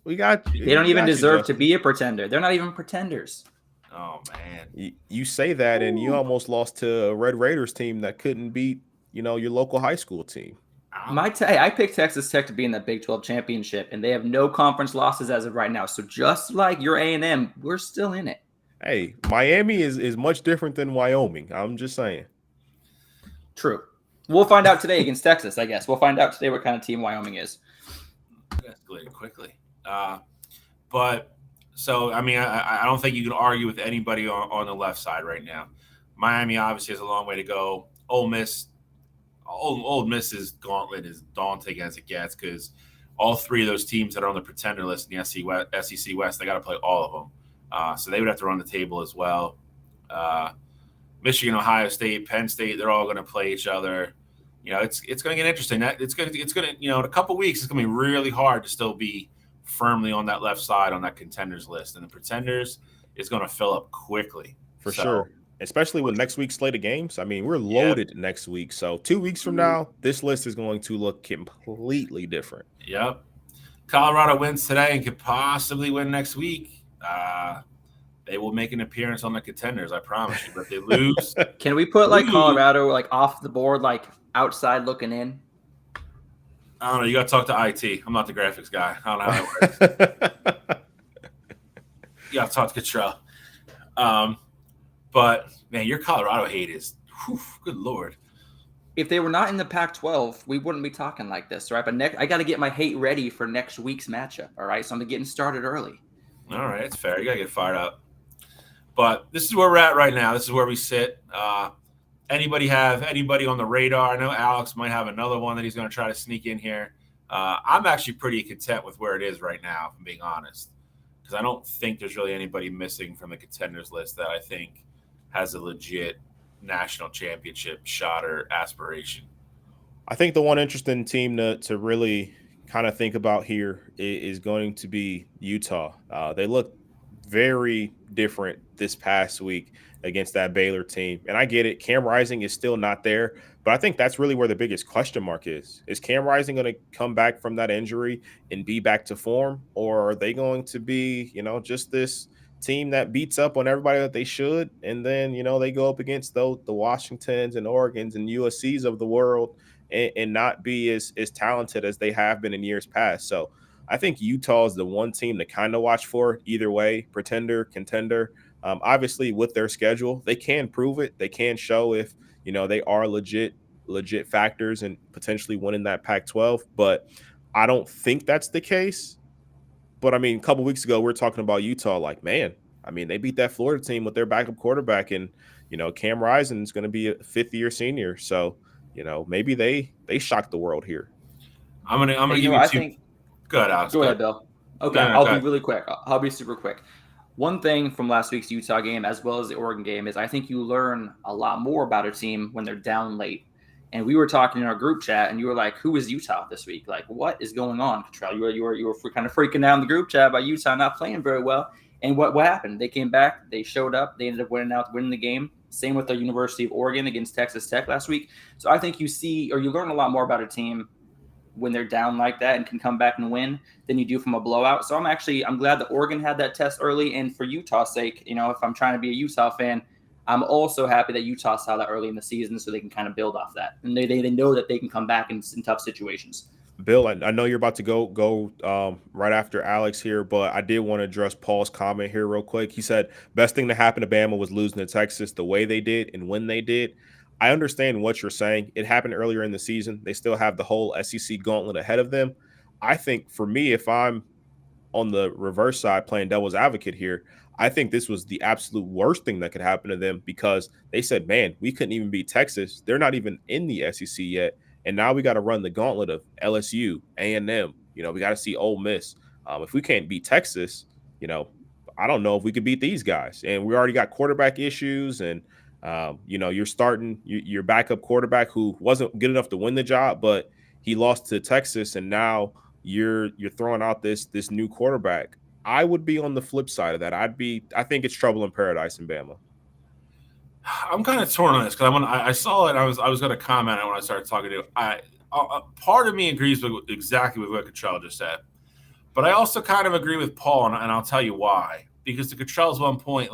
They don't even deserve to be a pretender. They're not even pretenders. Oh, man. You say that, and you almost lost to a Red Raiders team that couldn't beat, your local high school team. I picked Texas Tech to be in that Big 12 championship, and they have no conference losses as of right now. So just like your A&M, we're still in it. Hey, Miami is much different than Wyoming. I'm just saying. True. We'll find out today against Texas, I guess. We'll find out today what kind of team Wyoming is. Escalated quickly. But so, I mean, I don't think you can argue with anybody on the left side right now. Miami obviously has a long way to go. Ole Miss's gauntlet is daunting as it gets because all 3 of those teams that are on the pretender list in the SEC West, they got to play all of them. So they would have to run the table as well. Michigan, Ohio State, Penn State, they're all going to play each other. It's going to get interesting. It's going to in a couple of weeks, it's going to be really hard to still be firmly on that left side on that contenders list. And the pretenders is going to fill up quickly. For sure. Especially with next week's slate of games. I mean, we're loaded next week. So 2 weeks from now, this list is going to look completely different. Yep. Colorado wins today and could possibly win next week. They will make an appearance on the contenders, I promise you. But if they lose. Can we put Colorado off the board, outside looking in? I don't know. You got to talk to IT. I'm not the graphics guy. I don't know how that works. You got to talk to Cottrell. But, man, your Colorado hate is, good Lord. If they were not in the Pac-12, we wouldn't be talking like this, right? But I got to get my hate ready for next week's matchup, all right? So I'm getting started early. All right, it's fair. You gotta get fired up. But this is where we're at right now. This is where we sit. Anybody have anybody on the radar? I know Alex might have another one that he's going to try to sneak in here. I'm actually pretty content with where it is right now, if I'm being honest, because I don't think there's really anybody missing from the contenders list that I think has a legit national championship shot or aspiration. I think the one interesting team to really kind of think about here is going to be Utah. They look very different this past week against that Baylor team. And I get it. Cam Rising is still not there, but I think that's really where the biggest question mark is. Is Cam Rising going to come back from that injury and be back to form? Or are they going to be, just this team that beats up on everybody that they should? And then, they go up against the Washingtons and Oregons and USCs of the world and not be as talented as they have been in years past. So I think Utah is the one team to kind of watch for either way, pretender, contender. Obviously, with their schedule, they can prove it. They can show if, they are legit factors and potentially winning that Pac-12. But I don't think that's the case. But, I mean, a couple weeks ago, we were talking about Utah like, man, I mean, they beat that Florida team with their backup quarterback. And, Cam Rising is going to be a fifth-year senior. So, maybe they shocked the world here. I'm gonna give you two. Go ahead, Alex. Go ahead, Bill. Okay, I'll be really quick. I'll be super quick. One thing from last week's Utah game, as well as the Oregon game, is I think you learn a lot more about a team when they're down late. And we were talking in our group chat, and you were like, "Who is Utah this week? Like, what is going on?" Cottrell, you were kind of freaking out in the group chat about Utah not playing very well. And what happened? They came back, they showed up, they ended up winning the game. Same with the University of Oregon against Texas Tech last week. So I think you learn a lot more about a team when they're down like that and can come back and win than you do from a blowout. So I'm glad that Oregon had that test early. And for Utah's sake, if I'm trying to be a Utah fan, I'm also happy that Utah saw that early in the season so they can kind of build off that. And they know that they can come back in tough situations. Bill, I know you're about to go right after Alex here, but I did want to address Paul's comment here real quick. He said, best thing that happened to Bama was losing to Texas the way they did and when they did. I understand what you're saying. It happened earlier in the season. They still have the whole SEC gauntlet ahead of them. I think for me, if I'm on the reverse side playing devil's advocate here, I think this was the absolute worst thing that could happen to them because they said, man, we couldn't even beat Texas. They're not even in the SEC yet. And now we got to run the gauntlet of LSU, A&M. We got to see Ole Miss. If we can't beat Texas, I don't know if we could beat these guys. And we already got quarterback issues and you're starting your backup quarterback who wasn't good enough to win the job, but he lost to Texas, and now you're throwing out this new quarterback. I would be on the flip side of that. I think it's trouble in paradise in Bama. I'm kind of torn on this because I saw it. I was going to comment on when I started talking to you. Part of me agrees with exactly with what Cottrell just said, but I also kind of agree with Paul, and I'll tell you why. Because to Cottrell's one point,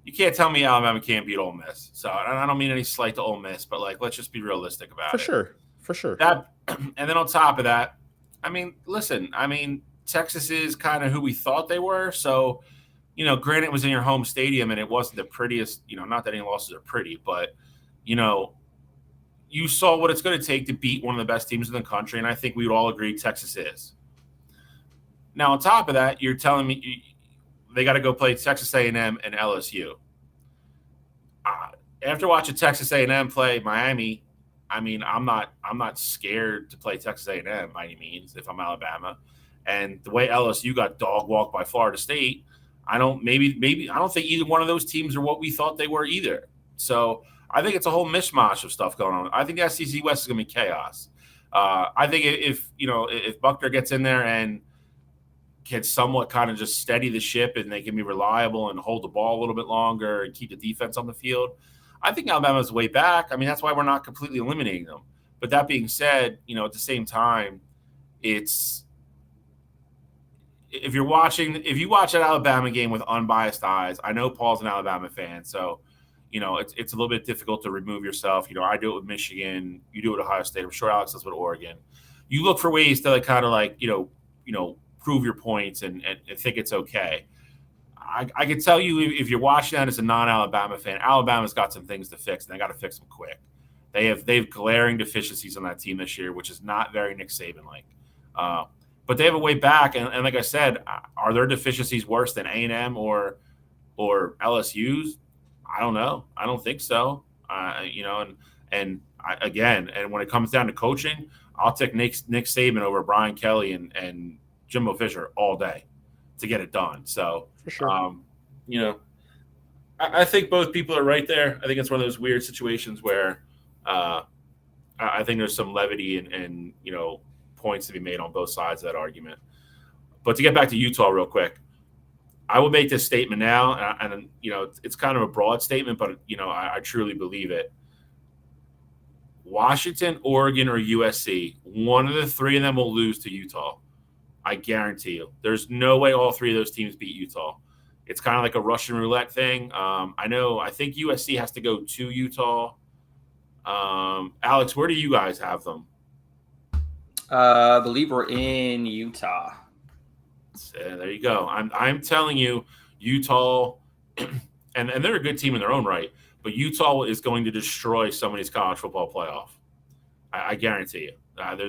you can't tell me Alabama can't beat Ole Miss. So I don't mean any slight to Ole Miss, but let's just be realistic about it. For sure. That, and then on top of that, listen, Texas is kind of who we thought they were. So, granted, it was in your home stadium and it wasn't the prettiest, not that any losses are pretty, but, you saw what it's going to take to beat one of the best teams in the country. And I think we would all agree Texas is. Now, on top of that, you're telling me they got to go play Texas A&M and LSU. After watching Texas A&M play Miami, I'm not scared to play Texas A&M by any means if I'm Alabama. And the way LSU got dog walked by Florida State, I don't think either one of those teams are what we thought they were either. So I think it's a whole mishmash of stuff going on. I think the SEC West is going to be chaos. I think if Buckner gets in there and can somewhat kind of just steady the ship and they can be reliable and hold the ball a little bit longer and keep the defense on the field, I think Alabama's way back. That's why we're not completely eliminating them. But that being said, at the same time, if you watch an Alabama game with unbiased eyes, I know Paul's an Alabama fan, so it's a little bit difficult to remove yourself. I do it with Michigan, you do it with Ohio State. I'm sure Alex does with Oregon. You look for ways to kind of prove your points and think it's okay. I can tell you if you're watching that as a non-Alabama fan, Alabama's got some things to fix, and they got to fix them quick. They have glaring deficiencies on that team this year, which is not very Nick Saban-like. but they have a way back. And like I said, are their deficiencies worse than A&M or LSU's? I don't know. I don't think so. And when it comes down to coaching, I'll take Nick Saban over Brian Kelly and Jimbo Fisher all day to get it done. So, for sure. I think both people are right there. I think it's one of those weird situations where I think there's some levity and points to be made on both sides of that argument. But to get back to Utah real quick, I will make this statement now, and it's kind of a broad statement, but I truly believe it. Washington, Oregon, or USC, one of the three of them will lose to Utah. I guarantee you. There's no way all three of those teams beat Utah. It's kind of like a Russian roulette thing. I think USC has to go to Utah. Alex, where do you guys have them? I believe we're in Utah. So, there you go. I'm telling you, Utah, and they're a good team in their own right, but Utah is going to destroy somebody's college football playoff. I guarantee you.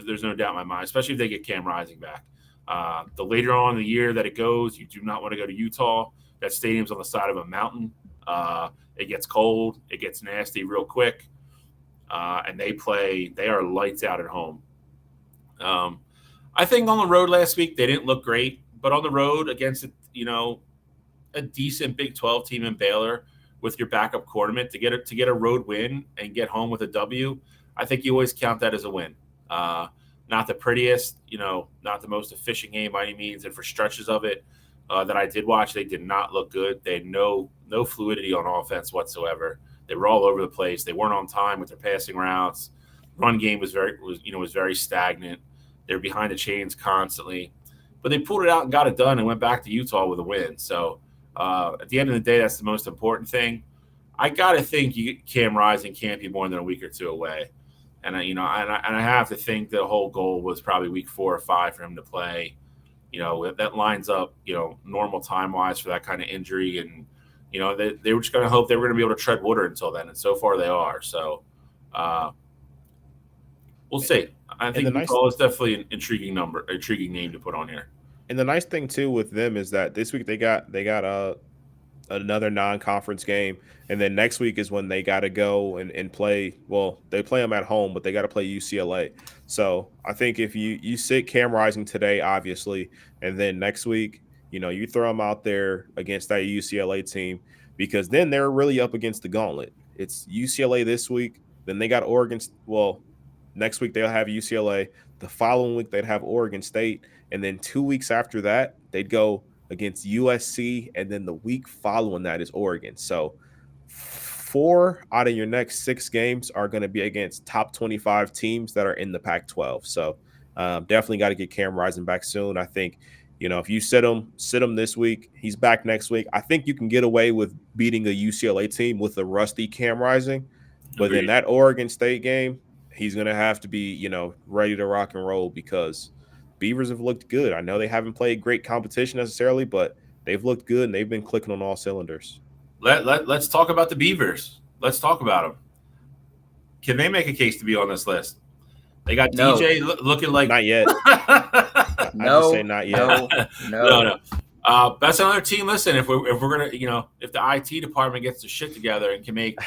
There's no doubt in my mind, especially if they get Cam Rising back. The later on in the year that it goes, you do not want to go to Utah. That stadium's on the side of a mountain. It gets cold. It gets nasty real quick. And they are lights out at home. I think on the road last week, they didn't look great, but on the road against, a decent Big 12 team in Baylor with your backup quarterback to get a road win and get home with a W, I think you always count that as a win. Not the prettiest, not the most efficient game by any means. And for stretches of it that I did watch, they did not look good. They had no fluidity on offense whatsoever. They were all over the place. They weren't on time with their passing routes. Run game was very stagnant. They were behind the chains constantly. But they pulled it out and got it done and went back to Utah with a win. So at the end of the day, that's the most important thing. I got to think Cam Rising can't be more than a week or two away. And I have to think the whole goal was probably week 4 or 5 for him to play. That lines up, normal time-wise for that kind of injury. And, they were just going to hope they were going to be able to tread water until then. And so far they are. So we'll see. I think Utah is definitely an intriguing name to put on here. And the nice thing too with them is that this week they got another non-conference game, and then next week is when they got to go and play. Well, they play them at home, but they got to play UCLA. So I think if you sit Cam Rising today, obviously, and then next week, you throw them out there against that UCLA team, because then they're really up against the gauntlet. It's UCLA this week, then they got Oregon. Well, next week they'll have UCLA. The following week they'd have Oregon State, and then 2 weeks after that they'd go against USC, and then the week following that is Oregon. So 4 out of your next 6 games are going to be against top 25 teams that are in the Pac-12. So definitely got to get Cam Rising back soon. I think, if you sit him this week, he's back next week. I think you can get away with beating a UCLA team with a rusty Cam Rising. But in that Oregon State game, he's going to have to be, ready to rock and roll, because Beavers have looked good. I know they haven't played great competition necessarily, but they've looked good, and they've been clicking on all cylinders. Let's talk about the Beavers. Let's talk about them. Can they make a case to be on this list? They got DJ looking like – Not yet. No. I just say not yet. No. That's another team. Listen, if we're gonna, if the IT department gets their shit together and can make,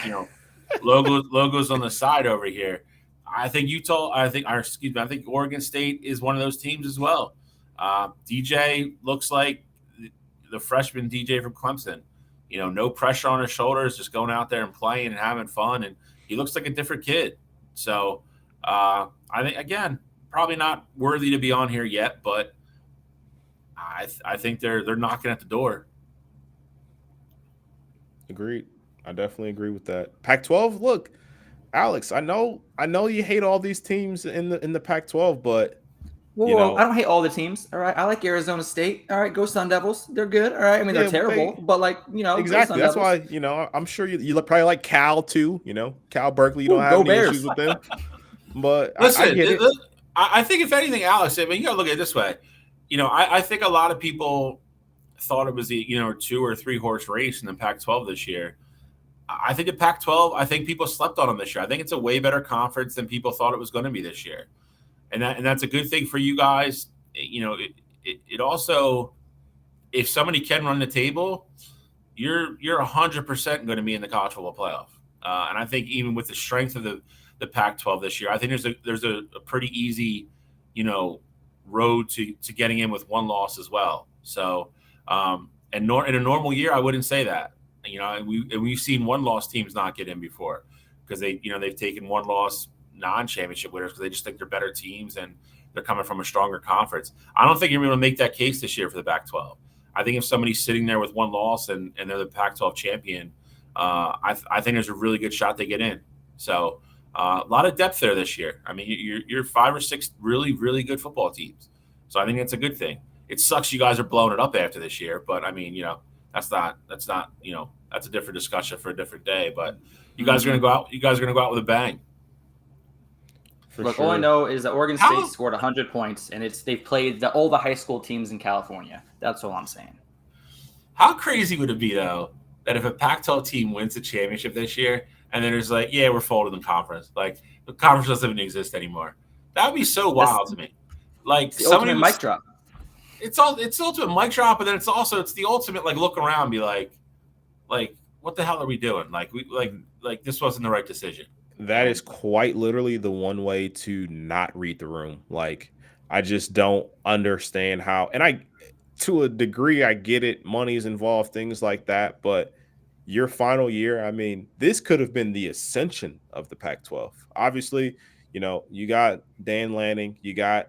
logos on the side over here, I think I think Oregon State is one of those teams as well. DJ looks like the freshman DJ from Clemson. No pressure on his shoulders, just going out there and playing and having fun, and he looks like a different kid. So I think, again, probably not worthy to be on here yet, but I think they're knocking at the door. Agreed. I definitely agree with that. Pac-12, look, Alex, I know you hate all these teams in the Pac-12, but Whoa, I don't hate all the teams. All right, I like Arizona State. All right, go Sun Devils. They're good. All right, I mean they're terrible, but exactly. That's why I'm sure you probably like Cal too. Cal Berkeley. You don't have any issues with them. But listen, I get it. I think if anything, Alex, I mean, you got to look at it this way. I think a lot of people thought it was a 2 or 3 horse race in the Pac-12 this year. I think the Pac-12, I think people slept on them this year. I think it's a way better conference than people thought it was going to be this year. And that's a good thing for you guys it also, if somebody can run the table, you're 100% going to be in the college football playoff. And I think even with the strength of the Pac-12 this year, I think there's a pretty easy, road to getting in with one loss as well. So, in a normal year, I wouldn't say that. And we've seen one-loss teams not get in before because they've taken one-loss non-championship winners because they just think they're better teams and they're coming from a stronger conference. I don't think you're going to make that case this year for the Pac-12. I think if somebody's sitting there with one loss and they're the Pac-12 champion, I think there's a really good shot they get in. So a lot of depth there this year. I mean, you're 5 or 6 really, really good football teams. So I think that's a good thing. It sucks you guys are blowing it up after this year, but I mean, that's not that's a different discussion for a different day. But you guys are gonna go out. You guys are gonna go out with a bang. Look, all I know is that Oregon State scored 100 points, and they've played all the high school teams in California. That's all I'm saying. How crazy would it be, though, that if a Pac-12 team wins the championship this year, and then it's like, yeah, we're folded in conference. Like, the conference doesn't even exist anymore. That would be so wild to me. Like, it's the ultimate mic drop. It's the ultimate mic drop, and then it's the ultimate, like, look around and be like, what the hell are we doing? Like, this wasn't the right decision. That is quite literally the one way to not read the room. Like, I just don't understand how, and to a degree, I get it. Money is involved, things like that. But your final year, I mean, this could have been the ascension of the Pac-12. Obviously, you got Dan Lanning, you got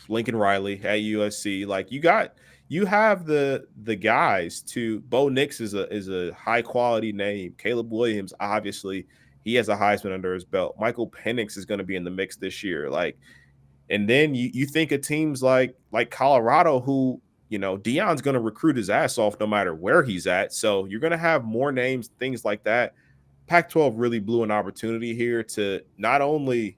Lincoln Riley at USC. Like, you have the guys to. Bo Nix is a high quality name. Caleb Williams, obviously, he has a Heisman under his belt. Michael Penix is going to be in the mix this year. Like, and then you think of teams like Colorado, who Deion's going to recruit his ass off no matter where he's at. So you're going to have more names, things like that. Pac-12 really blew an opportunity here to not only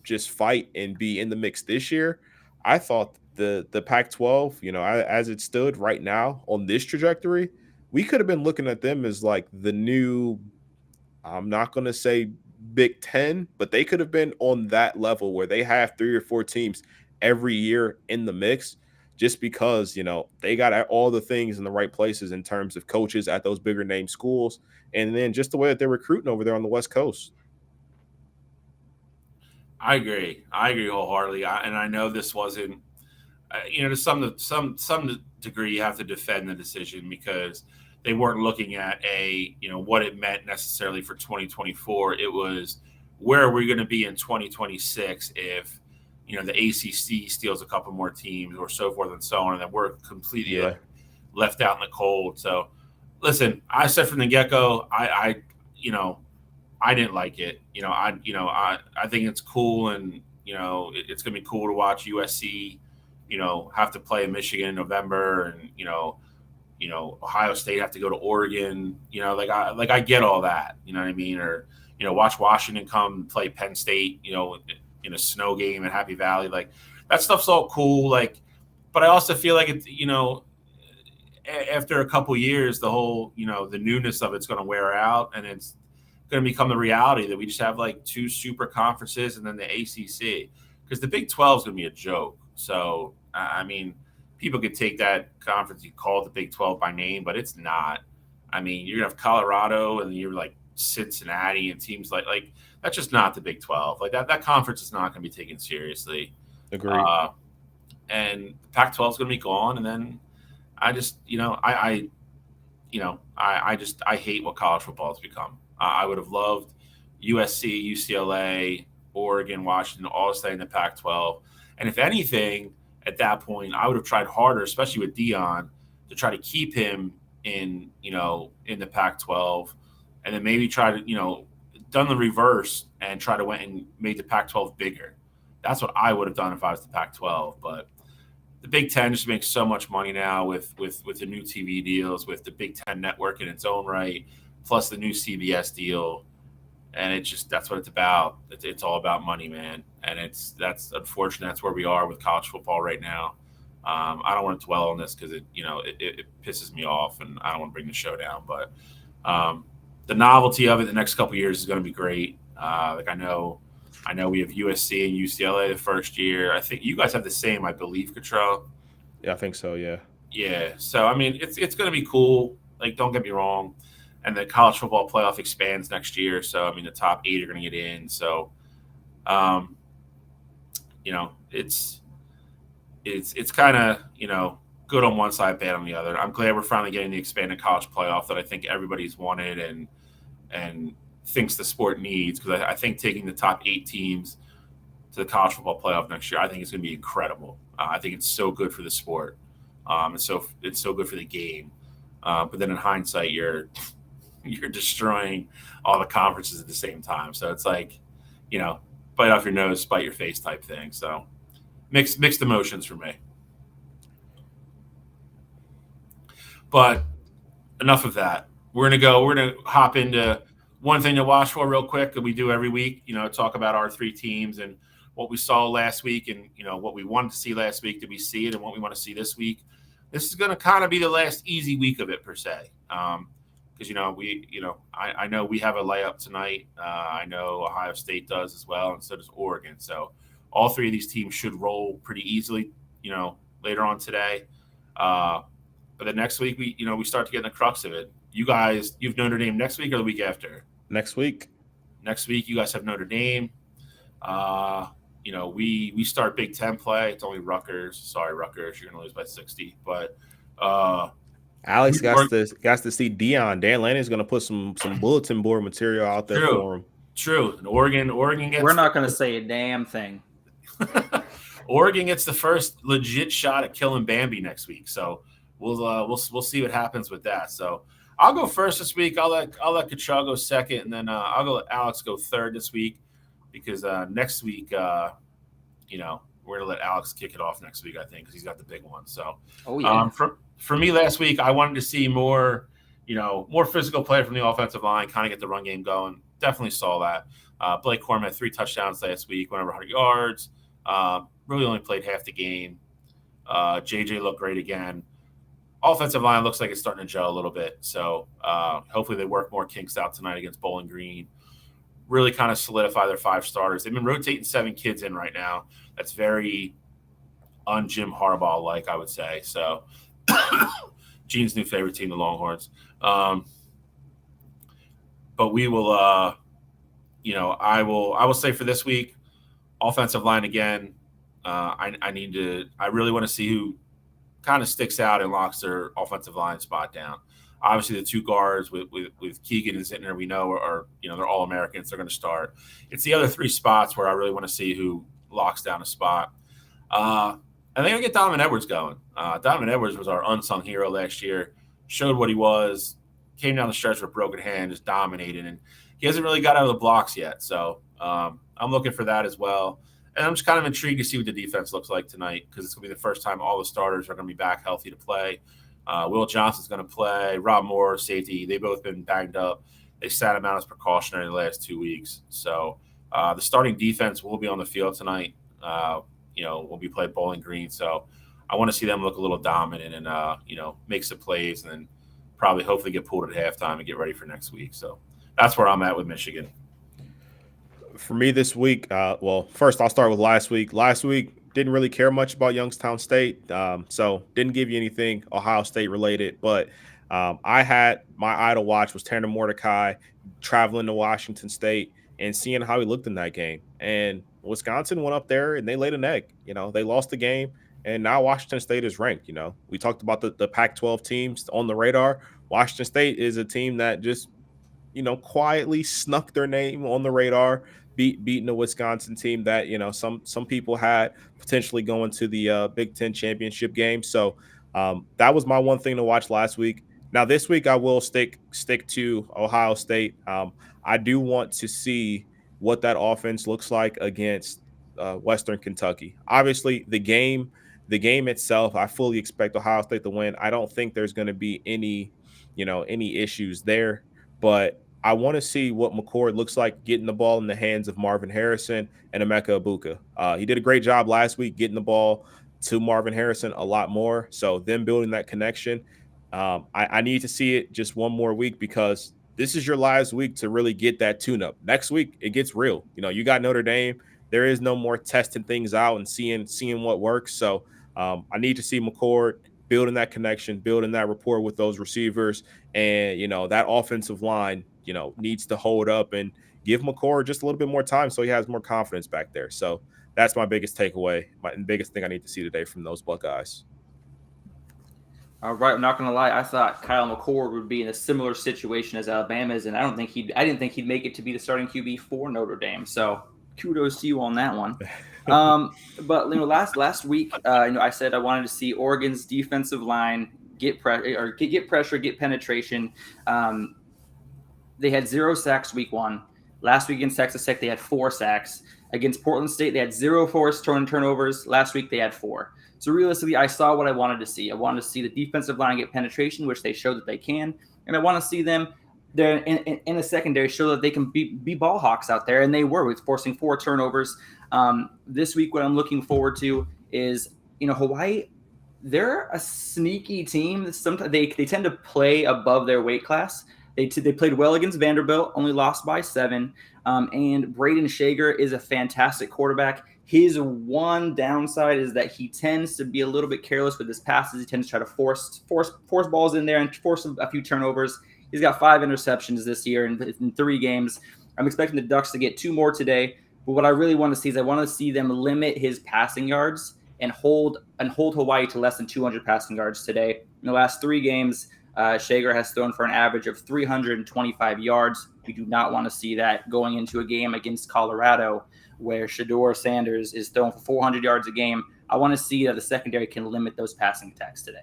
just fight and be in the mix this year. I thought the Pac-12, as it stood right now on this trajectory, we could have been looking at them as like the new, I'm not going to say Big Ten, but they could have been on that level where they have 3 or 4 teams every year in the mix just because, they got all the things in the right places in terms of coaches at those bigger name schools. And then just the way that they're recruiting over there on the West Coast. I agree wholeheartedly. And I know this wasn't, to some degree, you have to defend the decision because they weren't looking at what it meant necessarily for 2024. It was where are we going to be in 2026 if the ACC steals a couple more teams or so forth and so on, and then we're completely left out in the cold. So, listen, I said from the get-go, I didn't like it. I think it's cool, and it's going to be cool to watch USC, have to play in Michigan in November, and Ohio State have to go to Oregon. I get all that. You know what I mean? Or watch Washington come play Penn State. In a snow game at Happy Valley. Like, that stuff's all cool. Like, but I also feel like it's after a couple years, the whole the newness of it's going to wear out, and it's going to become the reality that we just have like 2 super conferences and then the ACC, because the Big 12 is going to be a joke. So I mean, people could take that conference you call it the Big 12 by name, but it's not. I mean, you're gonna have Colorado and you're like Cincinnati and teams like that's just not the Big 12. Like that conference is not going to be taken seriously. Agreed. And Pac-12 is going to be gone, and then I just I hate what college football has become. I would have loved USC, UCLA, Oregon, Washington all to stay in the Pac-12, and if anything, at that point, I would have tried harder, especially with Deion, to try to keep him in in the Pac-12, and then maybe try to done the reverse and try to went and made the Pac-12 bigger. That's what I would have done if I was the Pac-12. But the Big Ten just makes so much money now with the new TV deals, with the Big Ten network in its own right, plus the new CBS deal. And that's what it's about. It's all about money, man. And that's unfortunate. That's where we are with college football right now. I don't want to dwell on this because it pisses me off, and I don't want to bring the show down. But the novelty of it the next couple of years is going to be great. I know I know we have USC and UCLA the first year. I think you guys have the same, I believe, Cottrell. Yeah, I think so. Yeah. Yeah. So I mean, it's going to be cool. Like, don't get me wrong. And the college football playoff expands next year. So I mean, the top 8 are going to get in. So, you know, it's kind of, you know, good on one side, bad on the other. I'm glad we're finally getting the expanded college playoff that I think everybody's wanted and thinks the sport needs, because I think taking the top 8 teams to the college football playoff next year, I think it's going to be incredible. I think it's so good for the sport. It's so good for the game. But then in hindsight, you're destroying all the conferences at the same time. So it's like, you know, bite off your nose, spite your face type thing. So mixed emotions for me. But enough of that. We're gonna hop into one thing to watch for real quick that we do every week. You know, talk about our 3 teams and what we saw last week, and you know what we wanted to see last week. Did we see it, and what we want to see this week? This is going to kind of be the last easy week of it per se, because I know we have a layup tonight. I know Ohio State does as well, and so does Oregon. So all 3 of these teams should roll pretty easily, you know, later on today. But then next week we start to get in the crux of it. You've Notre Dame next week or the week after? Next week. Next week you guys have Notre Dame. You know, we start Big Ten play. It's only Rutgers. Sorry, Rutgers, you're gonna lose by 60. But Alex got to see Dion. Dan Lanning's gonna put some bulletin board material out there for him. True. And Oregon gets. We're not gonna say a damn thing. Oregon gets the first legit shot at killing Bambi next week. So we'll see what happens with that. So I'll go first this week. I'll let Cottrell go second, and then I'll let Alex go third this week. Because next week, you know, we're gonna let Alex kick it off next week, I think, because he's got the big one. So, for me last week, I wanted to see more physical play from the offensive line, kind of get the run game going. Definitely saw that. Blake Corum had 3 touchdowns last week, went over 100 yards. Really only played half the game. JJ looked great again. Offensive line looks like it's starting to gel a little bit. So hopefully they work more kinks out tonight against Bowling Green. Really kind of solidify their 5 starters. They've been rotating 7 kids in right now. That's very un-Jim Harbaugh-like, I would say. So, Gene's new favorite team, the Longhorns. But we will, I will say for this week, offensive line again. I really want to see who kind of sticks out and locks their offensive line spot down. Obviously, the 2 guards with Keegan and Zittner, we know are they're all Americans. They're going to start. It's the other 3 spots where I really want to see who locks down a spot. And they're going to get Donovan Edwards going. Donovan Edwards was our unsung hero last year. Showed what he was. Came down the stretch with a broken hand, just dominated, and he hasn't really got out of the blocks yet. So I'm looking for that as well. And I'm just kind of intrigued to see what the defense looks like tonight, because it's going to be the first time all the starters are going to be back healthy to play. Will Johnson's going to play. Rob Moore, safety. They've both been banged up. They sat him out as precautionary the last 2 weeks. So the starting defense will be on the field tonight. Will be played Bowling Green. So I want to see them look a little dominant and, make some plays and then probably hopefully get pulled at halftime and get ready for next week. So that's where I'm at with Michigan. For me this week, first I'll start with last week. Last week, didn't really care much about Youngstown State, so didn't give you anything Ohio State related. But I had my idol watch was Tanner Mordecai traveling to Washington State and seeing how he looked in that game. And Wisconsin went up there and they laid an egg. They lost the game, and now Washington State is ranked. We talked about the Pac-12 teams on the radar. Washington State is a team that just quietly snuck their name on the radar. Beating a Wisconsin team that some people had potentially going to the Big Ten championship game. So that was my one thing to watch last week. Now this week I will stick to Ohio State. I do want to see what that offense looks like against Western Kentucky. Obviously, the game itself, I fully expect Ohio State to win. I don't think there's going to be any issues there, but I want to see what McCord looks like getting the ball in the hands of Marvin Harrison and Emeka Egbuka. He did a great job last week getting the ball to Marvin Harrison a lot more. So them building that connection, I need to see it just one more week, because this is your last week to really get that tune-up. Next week, it gets real. You got Notre Dame. There is no more testing things out and seeing what works. So I need to see McCord building that connection, building that rapport with those receivers. And, that offensive line, needs to hold up and give McCord just a little bit more time so he has more confidence back there. So that's my biggest takeaway, my biggest thing I need to see today from those Buckeyes. All right, I'm not going to lie. I thought Kyle McCord would be in a similar situation as Alabama's, and I didn't think he'd make it to be the starting QB for Notre Dame. So kudos to you on that one. But last week, I said I wanted to see Oregon's defensive line get pressure, get penetration. They had 0 sacks week 1. Last week against Texas Tech, they had 4 sacks. Against Portland State, they had 0 forced turnovers. Last week, they had 4. So realistically, I saw what I wanted to see. I wanted to see the defensive line get penetration, which they showed that they can. And I want to see them there in the secondary show that they can be ball hawks out there. And they were with forcing 4 turnovers. This week, what I'm looking forward to is, Hawaii, they're a sneaky team. Sometimes they tend to play above their weight class. They played well against Vanderbilt, only lost by 7. And Braden Shager is a fantastic quarterback. His one downside is that he tends to be a little bit careless with his passes. He tends to try to force balls in there and force a few turnovers. He's got 5 interceptions this year in 3 games. I'm expecting the Ducks to get 2 more today. But what I really want to see is I want to see them limit his passing yards and hold Hawaii to less than 200 passing yards today. In the last 3 games, Shager has thrown for an average of 325 yards. We do not want to see that going into a game against Colorado where Shedeur Sanders is throwing for 400 yards a game. I want to see that the secondary can limit those passing attacks today.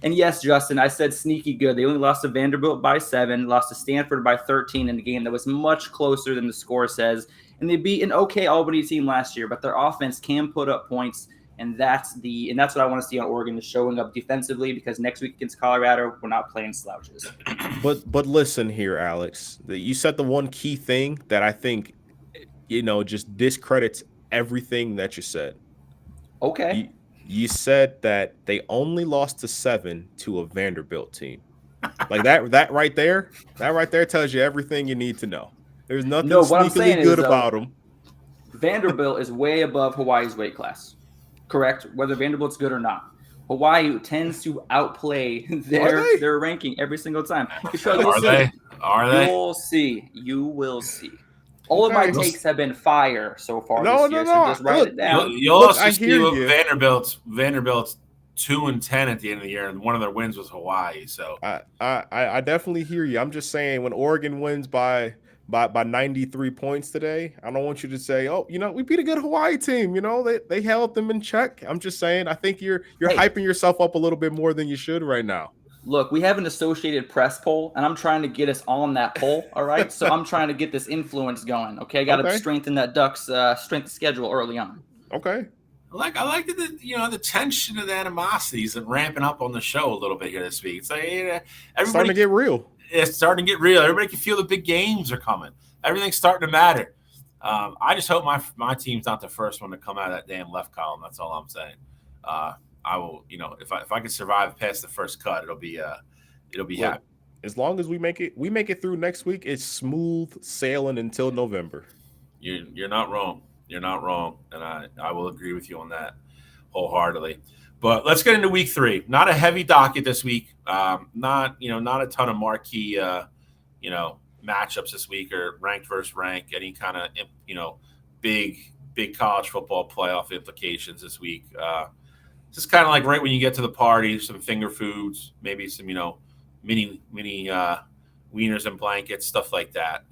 And yes, Justin, I said sneaky good. They only lost to Vanderbilt by 7, lost to Stanford by 13 in a game that was much closer than the score says. And they beat an okay Albany team last year, but their offense can put up points. And that's what I want to see on Oregon, is showing up defensively, because next week against Colorado, we're not playing slouches. But listen here, Alex. You said the one key thing that I think, just discredits everything that you said. Okay. You said that they only lost to 7 to a Vanderbilt team. Like that right there tells you everything you need to know. There's nothing sneakily good about them. Vanderbilt is way above Hawaii's weight class. Correct, whether Vanderbilt's good or not. Hawaii tends to outplay their ranking every single time. Are they? You will see. All of my takes have been fire so far this year, so just write it down. You'll also see Vanderbilt's 2-10 at the end of the year, and one of their wins was Hawaii. So I definitely hear you. I'm just saying, when Oregon wins by 93 points today, I don't want you to say, oh, we beat a good Hawaii team. They held them in check. I'm just saying, I think you're hyping yourself up a little bit more than you should right now. Look, we have an Associated Press poll, and I'm trying to get us on that poll, all right? So I'm trying to get this influence going, okay? I got to strengthen that Ducks strength schedule early on. Okay. I like the tension of the animosities and ramping up on the show a little bit here this week. It's like, everybody starting to get real. It's starting to get real. Everybody can feel the big games are coming. Everything's starting to matter. I just hope my team's not the first one to come out of that damn left column. That's all I'm saying. I will, if I can survive past the first cut, it'll be happy. As long as we make it through next week, it's smooth sailing until November. You're not wrong. You're not wrong, and I will agree with you on that wholeheartedly. But let's get into week 3. Not a heavy docket this week. Not a ton of marquee matchups this week, or ranked versus ranked, any kind of big college football playoff implications this week. Just kind of like right when you get to the party, some finger foods, maybe some mini wieners and blankets, stuff like that.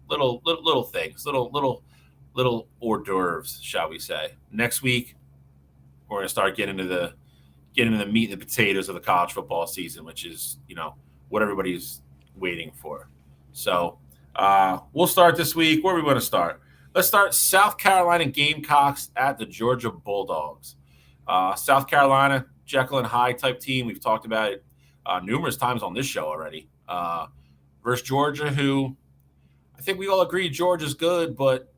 Little things, little hors d'oeuvres, shall we say. Next week, we're going to start getting into the meat and the potatoes of the college football season, which is, what everybody's waiting for. So we'll start this week. Where are we going to start? Let's start South Carolina Gamecocks at the Georgia Bulldogs. South Carolina, Jekyll and Hyde type team. We've talked about it numerous times on this show already. Versus Georgia, who I think we all agree Georgia's good, but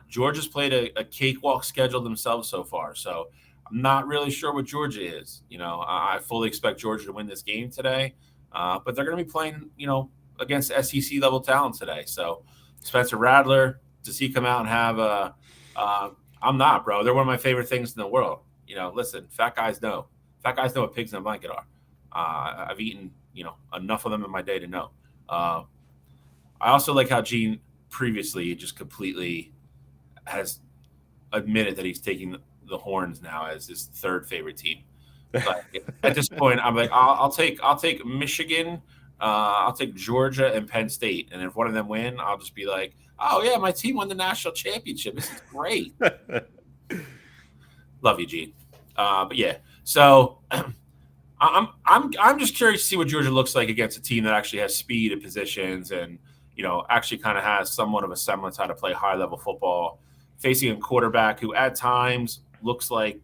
Georgia's played a cakewalk schedule themselves so far. So I'm not really sure what Georgia is. I fully expect Georgia to win this game today, but they're going to be playing, against SEC level talent today. So Spencer Rattler, does he come out and have a? I'm not, bro. They're one of my favorite things in the world. Listen, fat guys know. Fat guys know what pigs in a blanket are. I've eaten, enough of them in my day to know. I also like how Gene previously just completely has admitted that he's taking the Horns now as his third favorite team. Like, at this point, I'm like, I'll take Michigan, I'll take Georgia and Penn State, and if one of them win, I'll just be like, oh yeah, my team won the national championship. This is great. Love you, Gene. But yeah, so I'm just curious to see what Georgia looks like against a team that actually has speed and positions, and actually kind of has somewhat of a semblance how to play high level football, facing a quarterback who at times looks like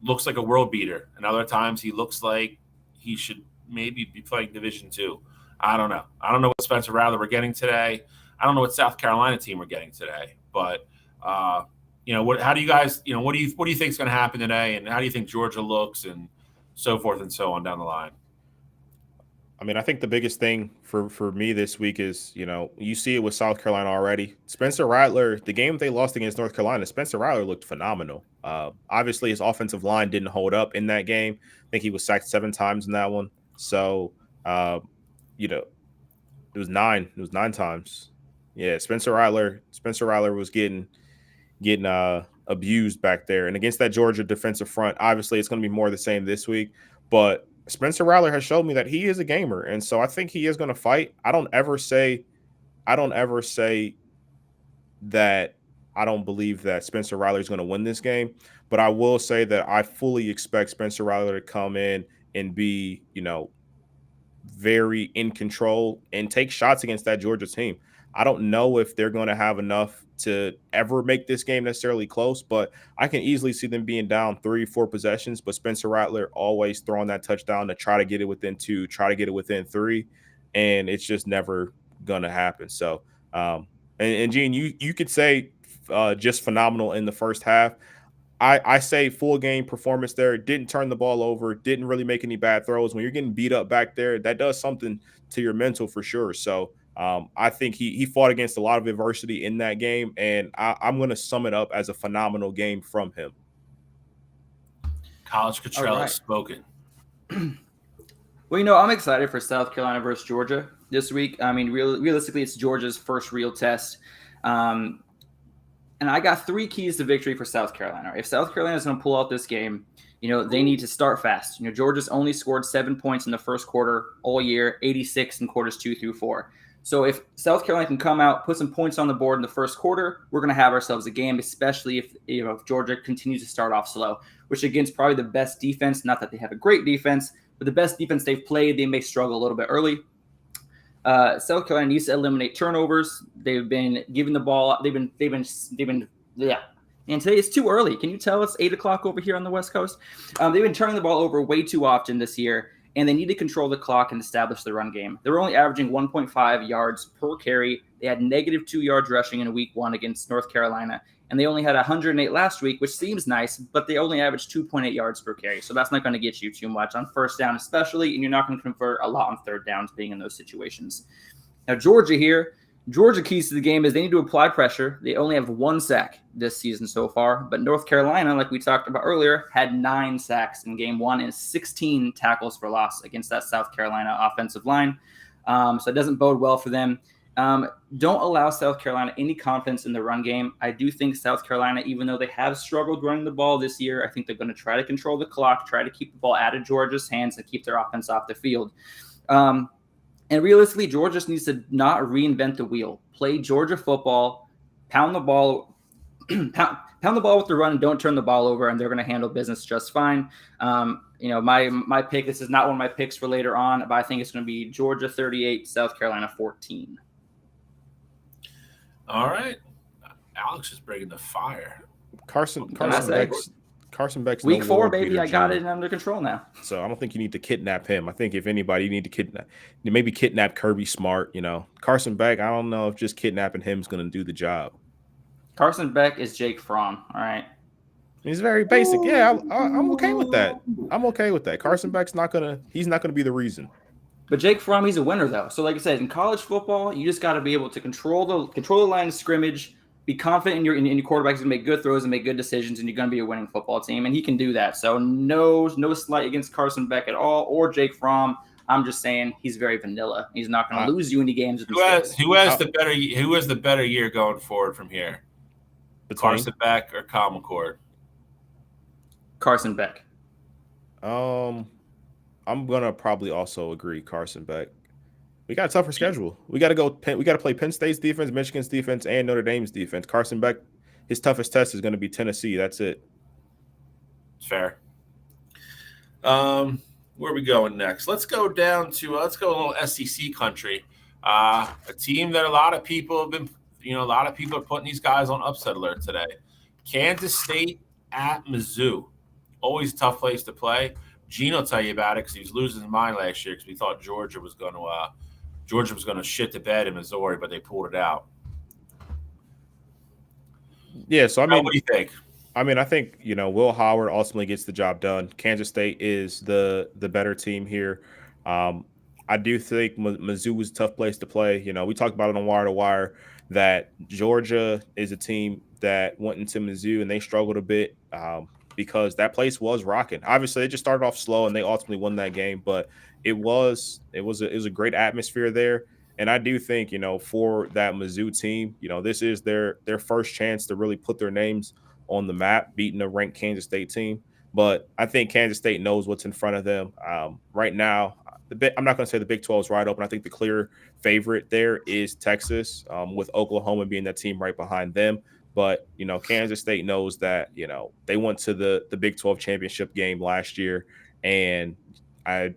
looks like a world beater, and other times he looks like he should maybe be playing Division II. I don't know. I don't know what Spencer Rattler we're getting today. I don't know what South Carolina team we're getting today. But how do you guys, what do you think is going to happen today, and how do you think Georgia looks, and so forth and so on down the line? I mean, I think the biggest thing for me this week is, you see it with South Carolina already. Spencer Rattler, the game they lost against North Carolina, Spencer Rattler looked phenomenal. Obviously, his offensive line didn't hold up in that game. I think he was sacked 7 times in that one. So, it was 9. It was 9 times. Yeah, Spencer Rattler was getting abused back there. And against that Georgia defensive front, obviously, it's going to be more of the same this week. But Spencer Rattler has showed me that he is a gamer, and so I think he is going to fight. I don't ever say that I don't believe that Spencer Rattler is going to win this game, but I will say that I fully expect Spencer Rattler to come in and be, very in control and take shots against that Georgia team. I don't know if they're going to have enough to ever make this game necessarily close, but I can easily see them being down 3-4 possessions, but Spencer Rattler always throwing that touchdown to try to get it within 2, try to get it within 3, and it's just never going to happen. So, and Gene, you could say just phenomenal in the first half. I say full game performance there. Didn't turn the ball over. Didn't really make any bad throws. When you're getting beat up back there, that does something to your mental for sure. So I think he fought against a lot of adversity in that game, and I'm going to sum it up as a phenomenal game from him. College Cottrell has spoken. Well, I'm excited for South Carolina versus Georgia this week. I mean, realistically, it's Georgia's first real test. And I got 3 keys to victory for South Carolina. If South Carolina is going to pull out this game, they need to start fast. Georgia's only scored 7 points in the first quarter all year, 86 in quarters 2 through 4. So if South Carolina can come out, put some points on the board in the first quarter, we're going to have ourselves a game, especially if Georgia continues to start off slow, which against probably the best defense, not that they have a great defense, but the best defense they've played, they may struggle a little bit early. South Carolina needs to eliminate turnovers. They've been giving the ball. Yeah. And today it's too early. Can you tell it's 8:00 over here on the West Coast? They've been turning the ball over way too often this year, and they need to control the clock and establish the run game. They're only averaging 1.5 yards per carry. They had -2 yards rushing in week 1 against North Carolina, and they only had 108 last week, which seems nice, but they only averaged 2.8 yards per carry. So that's not going to get you too much on first down, especially, and you're not going to convert a lot on third downs being in those situations. Now, Georgia keys to the game is they need to apply pressure. They only have 1 sack this season so far, but North Carolina, like we talked about earlier, had 9 sacks in game 1 and 16 tackles for loss against that South Carolina offensive line. So it doesn't bode well for them. Don't allow South Carolina any confidence in the run game. I do think South Carolina, even though they have struggled running the ball this year, I think they're going to try to control the clock, try to keep the ball out of Georgia's hands and keep their offense off the field. And realistically, Georgia just needs to not reinvent the wheel. Play Georgia football, pound the ball with the run, and don't turn the ball over, and they're going to handle business just fine. My pick, this is not one of my picks for later on, but I think it's going to be Georgia 38, South Carolina 14. All right. Alex is bringing the fire. Carson Beck's week no 4, world baby. beater, I got Jimmy. it under control now. So I don't think you need to kidnap him. I think if anybody, you need to maybe kidnap Kirby Smart. Carson Beck. I don't know if just kidnapping him is going to do the job. Carson Beck is Jake Fromm. All right. He's very basic. Yeah, I'm okay with that. I'm okay with that. Carson Beck's he's not gonna be the reason. But Jake Fromm, he's a winner though. So like I said, in college football, you just got to be able to control the line of scrimmage, be confident in your quarterback. He's gonna make good throws and make good decisions, and you're gonna be a winning football team. And he can do that. So no slight against Carson Beck at all or Jake Fromm. I'm just saying he's very vanilla. He's not gonna lose you any games. Who has the better year going forward from here? Carson Beck or Kyle McCord? Carson Beck. I'm gonna probably also agree Carson Beck. We got a tougher schedule. We got to play Penn State's defense, Michigan's defense, and Notre Dame's defense. Carson Beck, his toughest test is going to be Tennessee. That's it. Fair. Where are we going next? Let's go a little SEC country. A team that a lot of people are putting these guys on upset alert today. Kansas State at Mizzou. Always a tough place to play. Gene will tell you about it because he was losing his mind last year because we thought Georgia was going to shit the bed in Missouri, but they pulled it out. Yeah, so what do you think? I think Will Howard ultimately gets the job done. Kansas State is the better team here. I do think Mizzou was a tough place to play. We talked about it on Wire to Wire that Georgia is a team that went into Mizzou and they struggled a bit. Because that place was rocking. Obviously, they just started off slow and they ultimately won that game, but it was a great atmosphere there. And I do think, for that Mizzou team, this is their first chance to really put their names on the map, beating a ranked Kansas State team. But I think Kansas State knows what's in front of them right now. I'm not going to say the Big 12 is wide open. I think the clear favorite there is Texas, with Oklahoma being that team right behind them. But, Kansas State knows that, they went to the Big 12 championship game last year, and I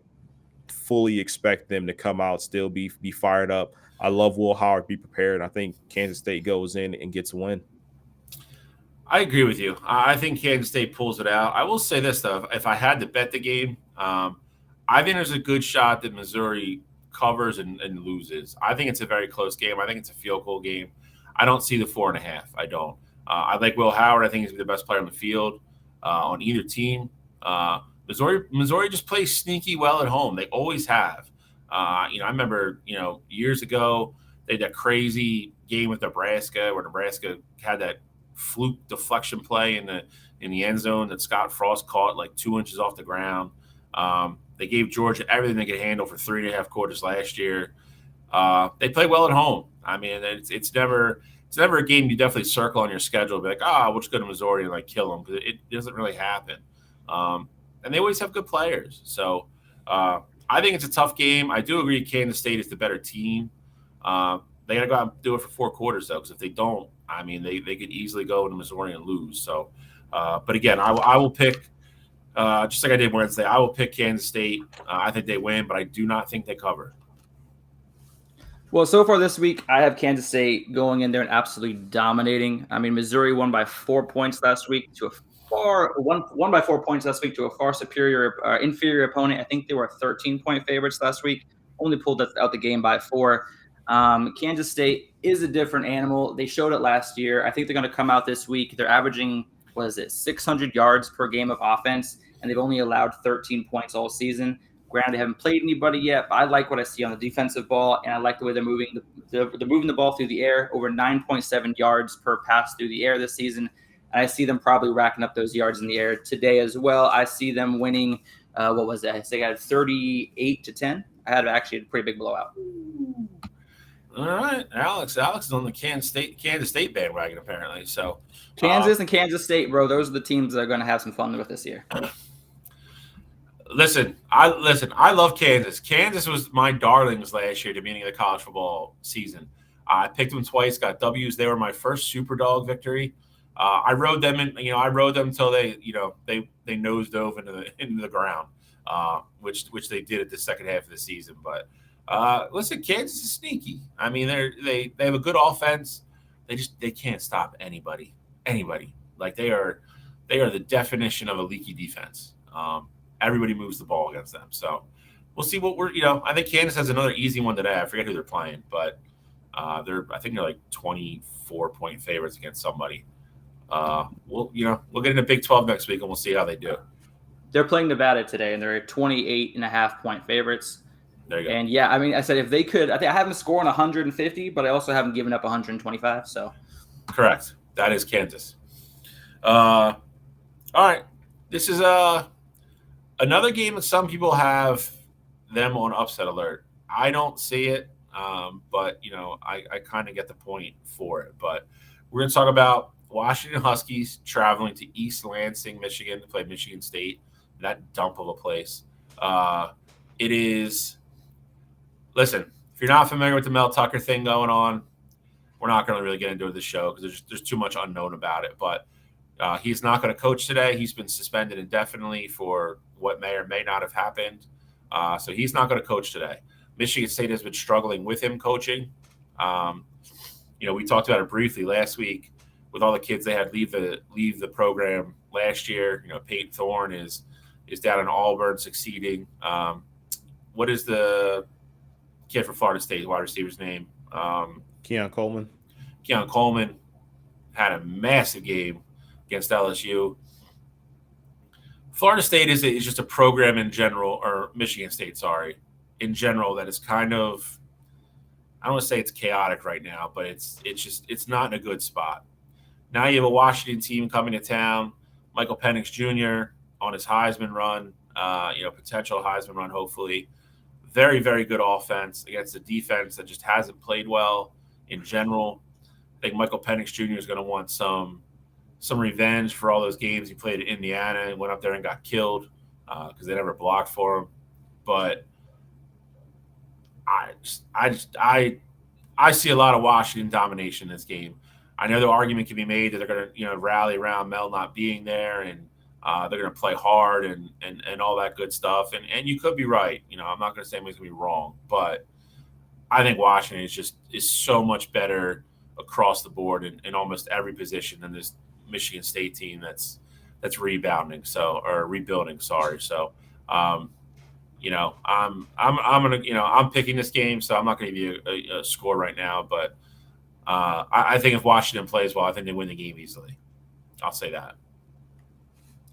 fully expect them to come out, still be fired up. I love Will Howard, be prepared. I think Kansas State goes in and gets a win. I agree with you. I think Kansas State pulls it out. I will say this, though. If I had to bet the game, I think there's a good shot that Missouri covers and loses. I think it's a very close game. I think it's a field goal game. I don't see the 4.5. I don't. I like Will Howard. I think he's the best player on the field on either team. Missouri just plays sneaky well at home. They always have. I remember, years ago, they had that crazy game with Nebraska where Nebraska had that fluke deflection play in the end zone that Scott Frost caught like 2 inches off the ground. They gave Georgia everything they could handle for 3.5 quarters last year. They play well at home. I mean, it's never a game you definitely circle on your schedule. Be like, we'll just go to Missouri and kill them, because it doesn't really happen. And they always have good players. So I think it's a tough game. I do agree Kansas State is the better team. They got to go out and do it for 4 quarters, though, because if they don't, I mean, they could easily go into Missouri and lose. So, but again, I will pick, just like I did Wednesday, I will pick Kansas State. I think they win, but I do not think they cover. Well, so far this week, I have Kansas State going in there and absolutely dominating. I mean, Missouri won by 4 points last week to won by 4 points last week to a far inferior opponent. I think they were 13-point favorites last week. Only pulled out the game by 4. Kansas State is a different animal. They showed it last year. I think they're going to come out this week. They're averaging 600 yards per game of offense, and they've only allowed 13 points all season. Granted, they haven't played anybody yet, but I like what I see on the defensive ball, and I like the way they're moving the ball through the air, over 9.7 yards per pass through the air this season. And I see them probably racking up those yards in the air today as well. I see them winning, what was it? I think I had 38-10. I had actually a pretty big blowout. All right, Alex is on the Kansas State bandwagon apparently. So Kansas and Kansas State, bro, those are the teams that are going to have some fun with this year. Listen, I love Kansas. Kansas was my darlings last year at the beginning of the college football season. I picked them twice, got W's. They were my first super dog victory. I rode them until they nose dove into the ground, which they did at the second half of the season. But listen, Kansas is sneaky. I mean, they have a good offense. They can't stop anybody. Like they are the definition of a leaky defense. Everybody moves the ball against them. So we'll see what I think Kansas has another easy one today. I forget who they're playing, but I think they're 24-point favorites against somebody. We'll get into Big 12 next week and we'll see how they do. They're playing Nevada today, and they're 28.5-point favorites. There you go. And yeah, I mean, I said if they could, I think I have them scoring 150, but I also haven't given up 125. So correct. That is Kansas. All right. This is another game that some people have them on upset alert. I don't see it, but I kind of get the point for it. But we're going to talk about Washington Huskies traveling to East Lansing, Michigan, to play Michigan State. That dump of a place. It is. Listen, if you're not familiar with the Mel Tucker thing going on, we're not going to really get into the show because there's too much unknown about it. But he's not going to coach today. He's been suspended indefinitely for what may or may not have happened. So he's not going to coach today. Michigan State has been struggling with him coaching. We talked about it briefly last week with all the kids they had leave the program last year. Peyton Thorne is down in Auburn succeeding. What is the kid for Florida State wide receiver's name? Keon Coleman. Keon Coleman had a massive game against LSU. Florida State is just a program in general, or Michigan State, sorry, in general, that is kind of, I don't want to say it's chaotic right now, but it's not in a good spot. Now you have a Washington team coming to town, Michael Penix Jr. on his Heisman run, potential Heisman run, hopefully. Very, very good offense against a defense that just hasn't played well in general. I think Michael Penix Jr. is going to want some revenge for all those games he played at Indiana and went up there and got killed because they never blocked for him. But I see a lot of Washington domination in this game. I know the argument can be made that they're going to rally around Mel not being there and they're going to play hard and all that good stuff. And you could be right. I'm not going to say anybody's going to be wrong, but I think Washington is so much better across the board in almost every position than this Michigan State team that's rebuilding. Sorry. So, I'm I'm picking this game, so I'm not going to give you a score right now, but I think if Washington plays well, I think they win the game easily. I'll say that.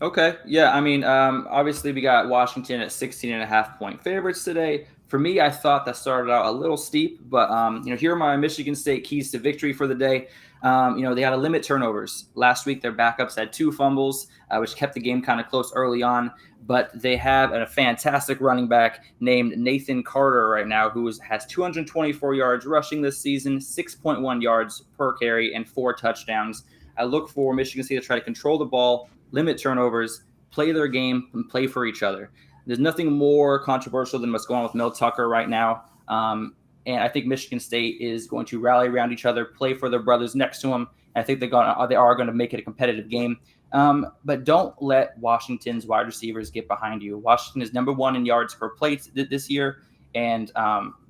Okay. Yeah. I mean, obviously we got Washington at 16.5-point favorites today. For me, I thought that started out a little steep, but, here are my Michigan State keys to victory for the day. They had to limit turnovers. Last week, their backups had 2 fumbles, which kept the game kind of close early on. But they have a fantastic running back named Nathan Carter right now, who has 224 yards rushing this season, 6.1 yards per carry, and 4 touchdowns. I look for Michigan State to try to control the ball, limit turnovers, play their game, and play for each other. There's nothing more controversial than what's going on with Mel Tucker right now. And I think Michigan State is going to rally around each other, play for their brothers next to them. And I think they are going to make it a competitive game. But don't let Washington's wide receivers get behind you. Washington is number 1 in yards per play this year. And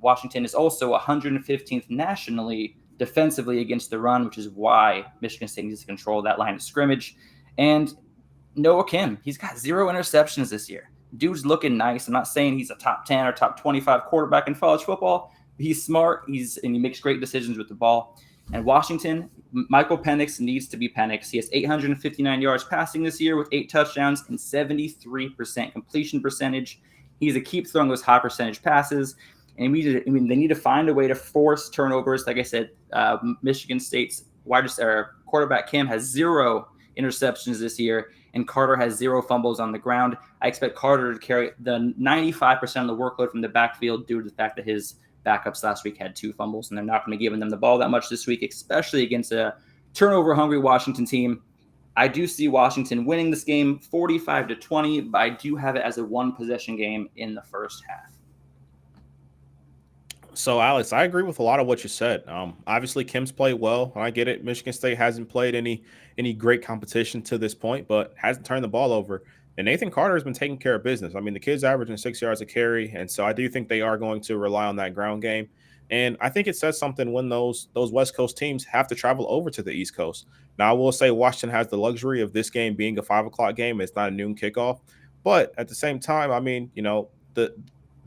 Washington is also 115th nationally defensively against the run, which is why Michigan State needs to control that line of scrimmage. And Noah Kim, he's got 0 interceptions this year. Dude's looking nice. I'm not saying he's a top 10 or top 25 quarterback in college football. He's smart. And he makes great decisions with the ball. And Washington, Michael Penix needs to be Penix. He has 859 yards passing this year with 8 touchdowns and 73% completion percentage. He's to keep throwing those high percentage passes. And they need to find a way to force turnovers. Like I said, Michigan State's quarterback Kim has 0 interceptions this year, and Carter has 0 fumbles on the ground. I expect Carter to carry the 95% of the workload from the backfield due to the fact that his backups last week had 2 fumbles, and they're not going to be giving them the ball that much this week, especially against a turnover-hungry Washington team. I do see Washington winning this game 45-20, but I do have it as a 1-possession game in the first half. So, Alex, I agree with a lot of what you said. Obviously, Kim's played well. I get it. Michigan State hasn't played any great competition to this point, but hasn't turned the ball over. And Nathan Carter has been taking care of business. I mean, the kid's averaging 6 yards a carry, and so I do think they are going to rely on that ground game. And I think it says something when those West Coast teams have to travel over to the East Coast. Now, I will say Washington has the luxury of this game being a 5 o'clock game. It's not a noon kickoff. But at the same time, I mean,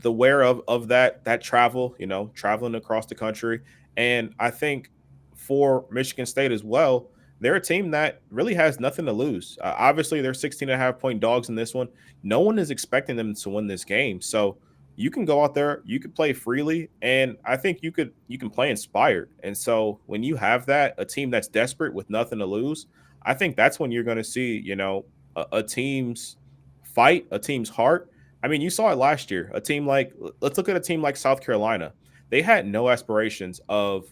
the wear of that travel, traveling across the country. And I think for Michigan State as well, they're a team that really has nothing to lose. Obviously, they're 16.5-point dogs in this one. No one is expecting them to win this game. So you can go out there, you could play freely, and I think you can play inspired. And so when you have that, a team that's desperate with nothing to lose, I think that's when you're going to see, a team's fight, a team's heart. I mean, you saw it last year. Let's look at a team like South Carolina. They had no aspirations of,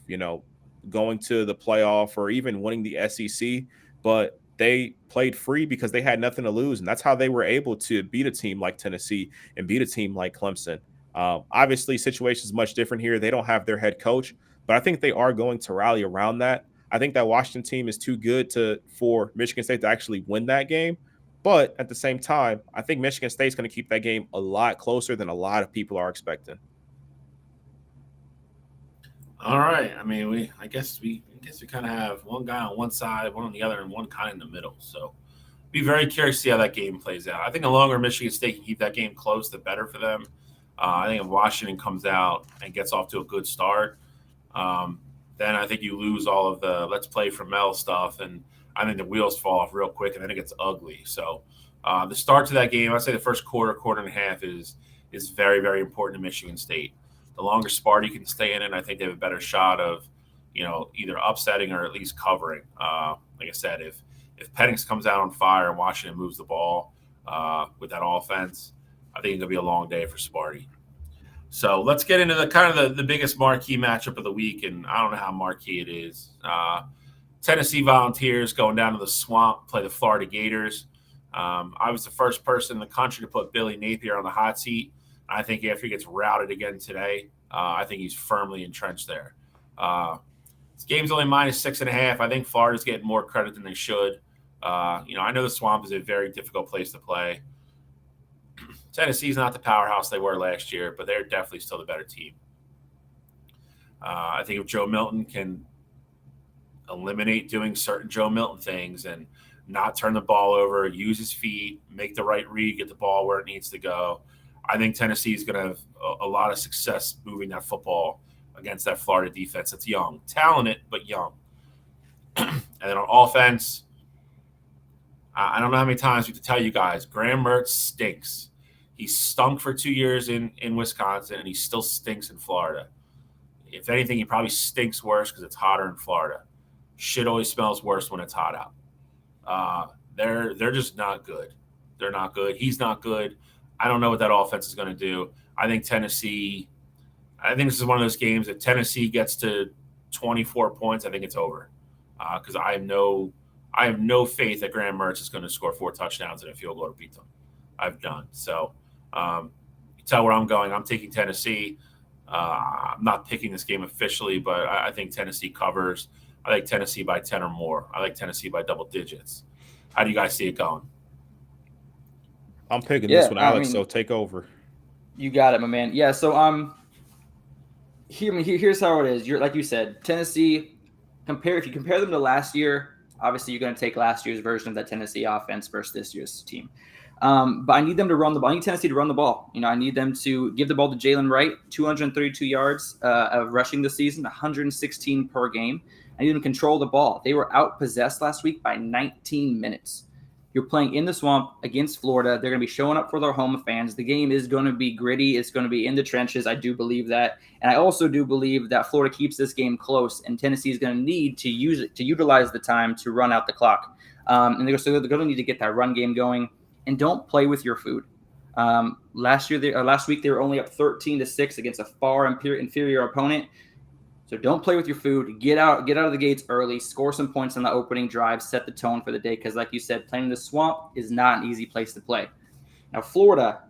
going to the playoff or even winning the SEC, but they played free because they had nothing to lose. And that's how they were able to beat a team like Tennessee and beat a team like Clemson. Obviously, situation is much different here. They don't have their head coach, but I think they are going to rally around that. I think that Washington team is too good for Michigan State to actually win that game. But at the same time, I think Michigan State's going to keep that game a lot closer than a lot of people are expecting. All right. I mean, I guess we kind of have one guy on one side, one on the other, and one kind of in the middle. So be very curious to see how that game plays out. I think the longer Michigan State can keep that game close, the better for them. I think if Washington comes out and gets off to a good start, then I think you lose all of the let's play for Mel stuff, and I think the wheels fall off real quick, and then it gets ugly. So the start to that game, I'd say the first quarter and a half is very, very important to Michigan State. The longer Sparty can stay in it, I think they have a better shot of, either upsetting or at least covering. Like I said, if Penix comes out on fire and Washington moves the ball with that offense, I think it's going to be a long day for Sparty. So let's get into the biggest marquee matchup of the week, and I don't know how marquee it is. Tennessee Volunteers going down to the Swamp, play the Florida Gators. I was the first person in the country to put Billy Napier on the hot seat. I think after he gets routed again today, I think he's firmly entrenched there. This game's only -6.5. I think Florida's getting more credit than they should. I know the Swamp is a very difficult place to play. Tennessee's not the powerhouse they were last year, but they're definitely still the better team. I think if Joe Milton can eliminate doing certain Joe Milton things and not turn the ball over, use his feet, make the right read, get the ball where it needs to go, I think Tennessee is going to have a lot of success moving that football against that Florida defense that's young, talented, but young. And then on offense, I don't know how many times we have to tell you guys, Graham Mertz stinks. He stunk for 2 years in Wisconsin, and he still stinks in Florida. If anything, he probably stinks worse because it's hotter in Florida. Shit always smells worse when it's hot out. They're just not good. They're not good. He's not good. I don't know what that offense is going to do. I think this is one of those games that Tennessee gets to 24 points. I think it's over because I have no faith that Graham Mertz is going to score 4 touchdowns and a field goal to beat them. I've done. So you tell where I'm going. I'm taking Tennessee. I'm not picking this game officially, but I think Tennessee covers. I like Tennessee by 10 or more. I like Tennessee by double digits. How do you guys see it going? I'm picking this one, Alex, so take over. You got it, my man. Yeah, so here's how it is. You're like you said, Tennessee, if you compare them to last year, obviously you're going to take last year's version of that Tennessee offense versus this year's team. But I need them to run the ball. I need Tennessee to run the ball. I need them to give the ball to Jalen Wright, 232 yards of rushing this season, 116 per game. I need them to control the ball. They were outpossessed last week by 19 minutes. You're playing in the Swamp against Florida. They're going to be showing up for their home fans. The game is going to be gritty. It's going to be in the trenches. I do believe that. And I also do believe that Florida keeps this game close, and Tennessee is going to need to utilize the time to run out the clock. And they're going to need to get that run game going. And don't play with your food. Last week they were only up 13-6 against a far inferior opponent. So don't play with your food. Get out of the gates early. Score some points on the opening drive. Set the tone for the day. Because like you said, playing in the Swamp is not an easy place to play. Now Florida,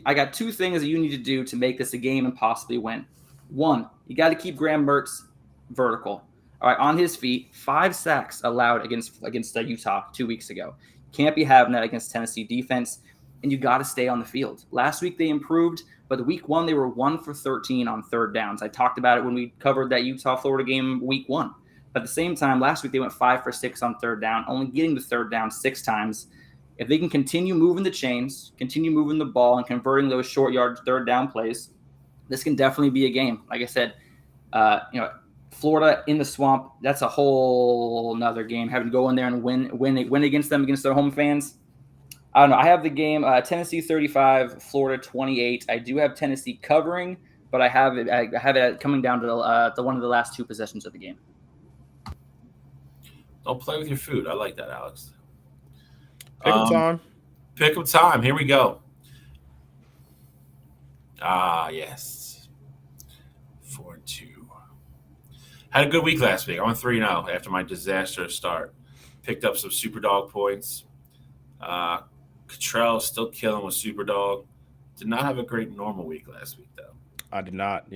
I got 2 things that you need to do to make this a game and possibly win. 1, you got to keep Graham Mertz vertical. All right, on his feet. 5 sacks allowed against Utah 2 weeks ago. Can't be having that against Tennessee defense, and you got to stay on the field. Last week they improved, but week 1 they were 1 for 13 on third downs. I talked about it when we covered that Utah-Florida game week 1. But at the same time, last week they went 5 for 6 on third down, only getting the third down 6 times. If they can continue moving the chains, continue moving the ball, and converting those short yard third down plays, this can definitely be a game. Like I said, Florida in the Swamp, that's a whole nother game. Having to go in there and win against them, against their home fans, I don't know. I have the game Tennessee 35, Florida 28. I do have Tennessee covering, but I have it coming down to the one of the last 2 possessions of the game. Don't play with your food. I like that, Alex. Pick 'em time. Pick 'em time. Here we go. Ah, yes. 4-2. Had a good week last week. I went 3-0 after my disastrous start. Picked up some Superdog points. Cottrell still killing with Superdog. Did not have a great normal week last week, though. I did not.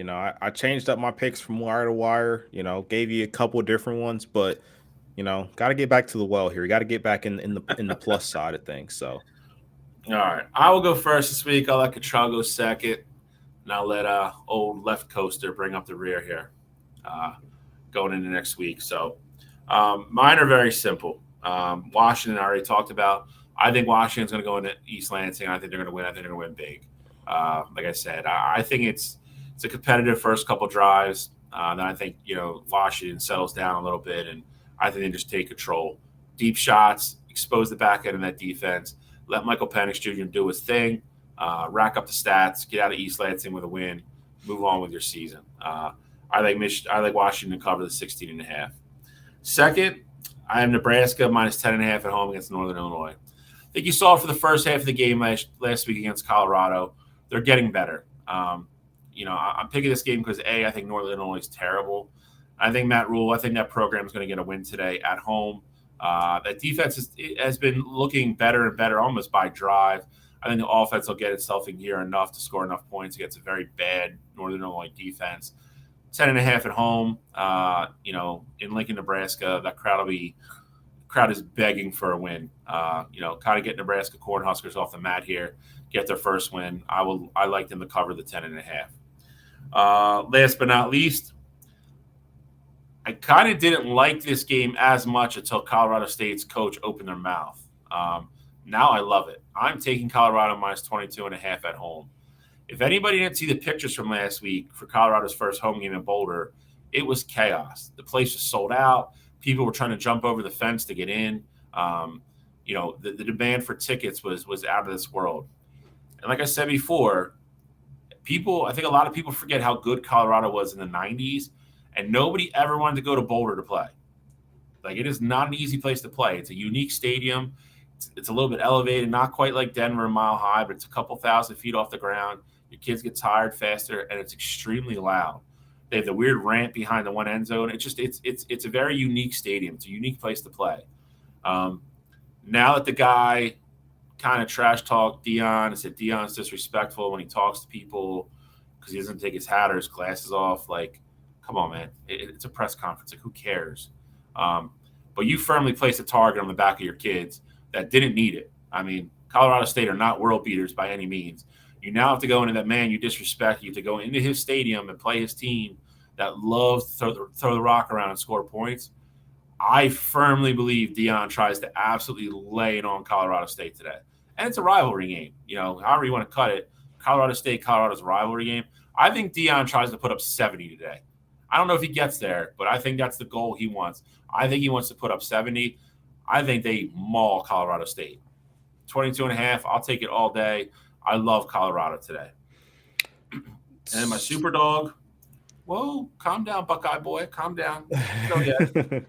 I changed up my picks from wire to wire. Gave you a couple of different ones, but got to get back to the well here. You got to get back in the plus side of things. So, all right, I will go first this week. I'll let Cottrell go second, and I'll let old left coaster bring up the rear here, going into next week. So, mine are very simple. Washington, I already talked about. I think Washington's going to go into East Lansing. I think they're going to win. I think they're going to win big. Like I said, I think it's a competitive first couple drives. Then I think Washington settles down a little bit, and I think they just take control. Deep shots, expose the back end of that defense. Let Michael Penix Jr. do his thing. Rack up the stats. Get out of East Lansing with a win. Move on with your season. I like Washington to cover the 16.5. Second, I have Nebraska minus 10.5 at home against Northern Illinois. I think you saw for the first half of the game last week against Colorado. They're getting better. I'm picking this game because, I think Northern Illinois is terrible. I think Matt Rule, that program is going to get a win today at home. That defense has been looking better and better almost by drive. I think the offense will get itself in gear enough to score enough points against a very bad Northern Illinois defense. 10.5 at home, in Lincoln, Nebraska, that crowd is begging for a win. Kind of get Nebraska Cornhuskers off the mat here, get their first win. I like them to cover the 10.5. Last but not least, I kind of didn't like this game as much until Colorado State's coach opened their mouth. Now I love it. I'm taking Colorado minus 22.5 at home. If anybody didn't see the pictures from last week for Colorado's first home game in Boulder, it was chaos. The place was sold out. People were trying to jump over the fence to get in. The demand for tickets was out of this world. And like I said before, I think a lot of people forget how good Colorado was in the 90s, and nobody ever wanted to go to Boulder to play. Like, it is not an easy place to play. It's a unique stadium. It's a little bit elevated, not quite like Denver, a mile high, but it's a couple thousand feet off the ground. Your kids get tired faster, and it's extremely loud. They have the weird ramp behind the one end zone. It's a very unique stadium. It's a unique place to play. Now that the guy kind of trash talked Deion and said Deion's disrespectful when he talks to people because he doesn't take his hat or his glasses off, like, come on, man. It's a press conference. Like, who cares? But you firmly placed a target on the back of your kids that didn't need it. I mean, Colorado State are not world beaters by any means. You now have to go into that man you disrespect. You have to go into his stadium and play his team that loves to throw the rock around and score points. I firmly believe Deion tries to absolutely lay it on Colorado State today. And it's a rivalry game. However you want to cut it, Colorado State, Colorado's a rivalry game. I think Deion tries to put up 70 today. I don't know if he gets there, but I think that's the goal he wants. I think he wants to put up 70. I think they maul Colorado State. 22.5, I'll take it all day. I love Colorado today. And my super dog, whoa, calm down, Buckeye boy. Calm down. Go yet.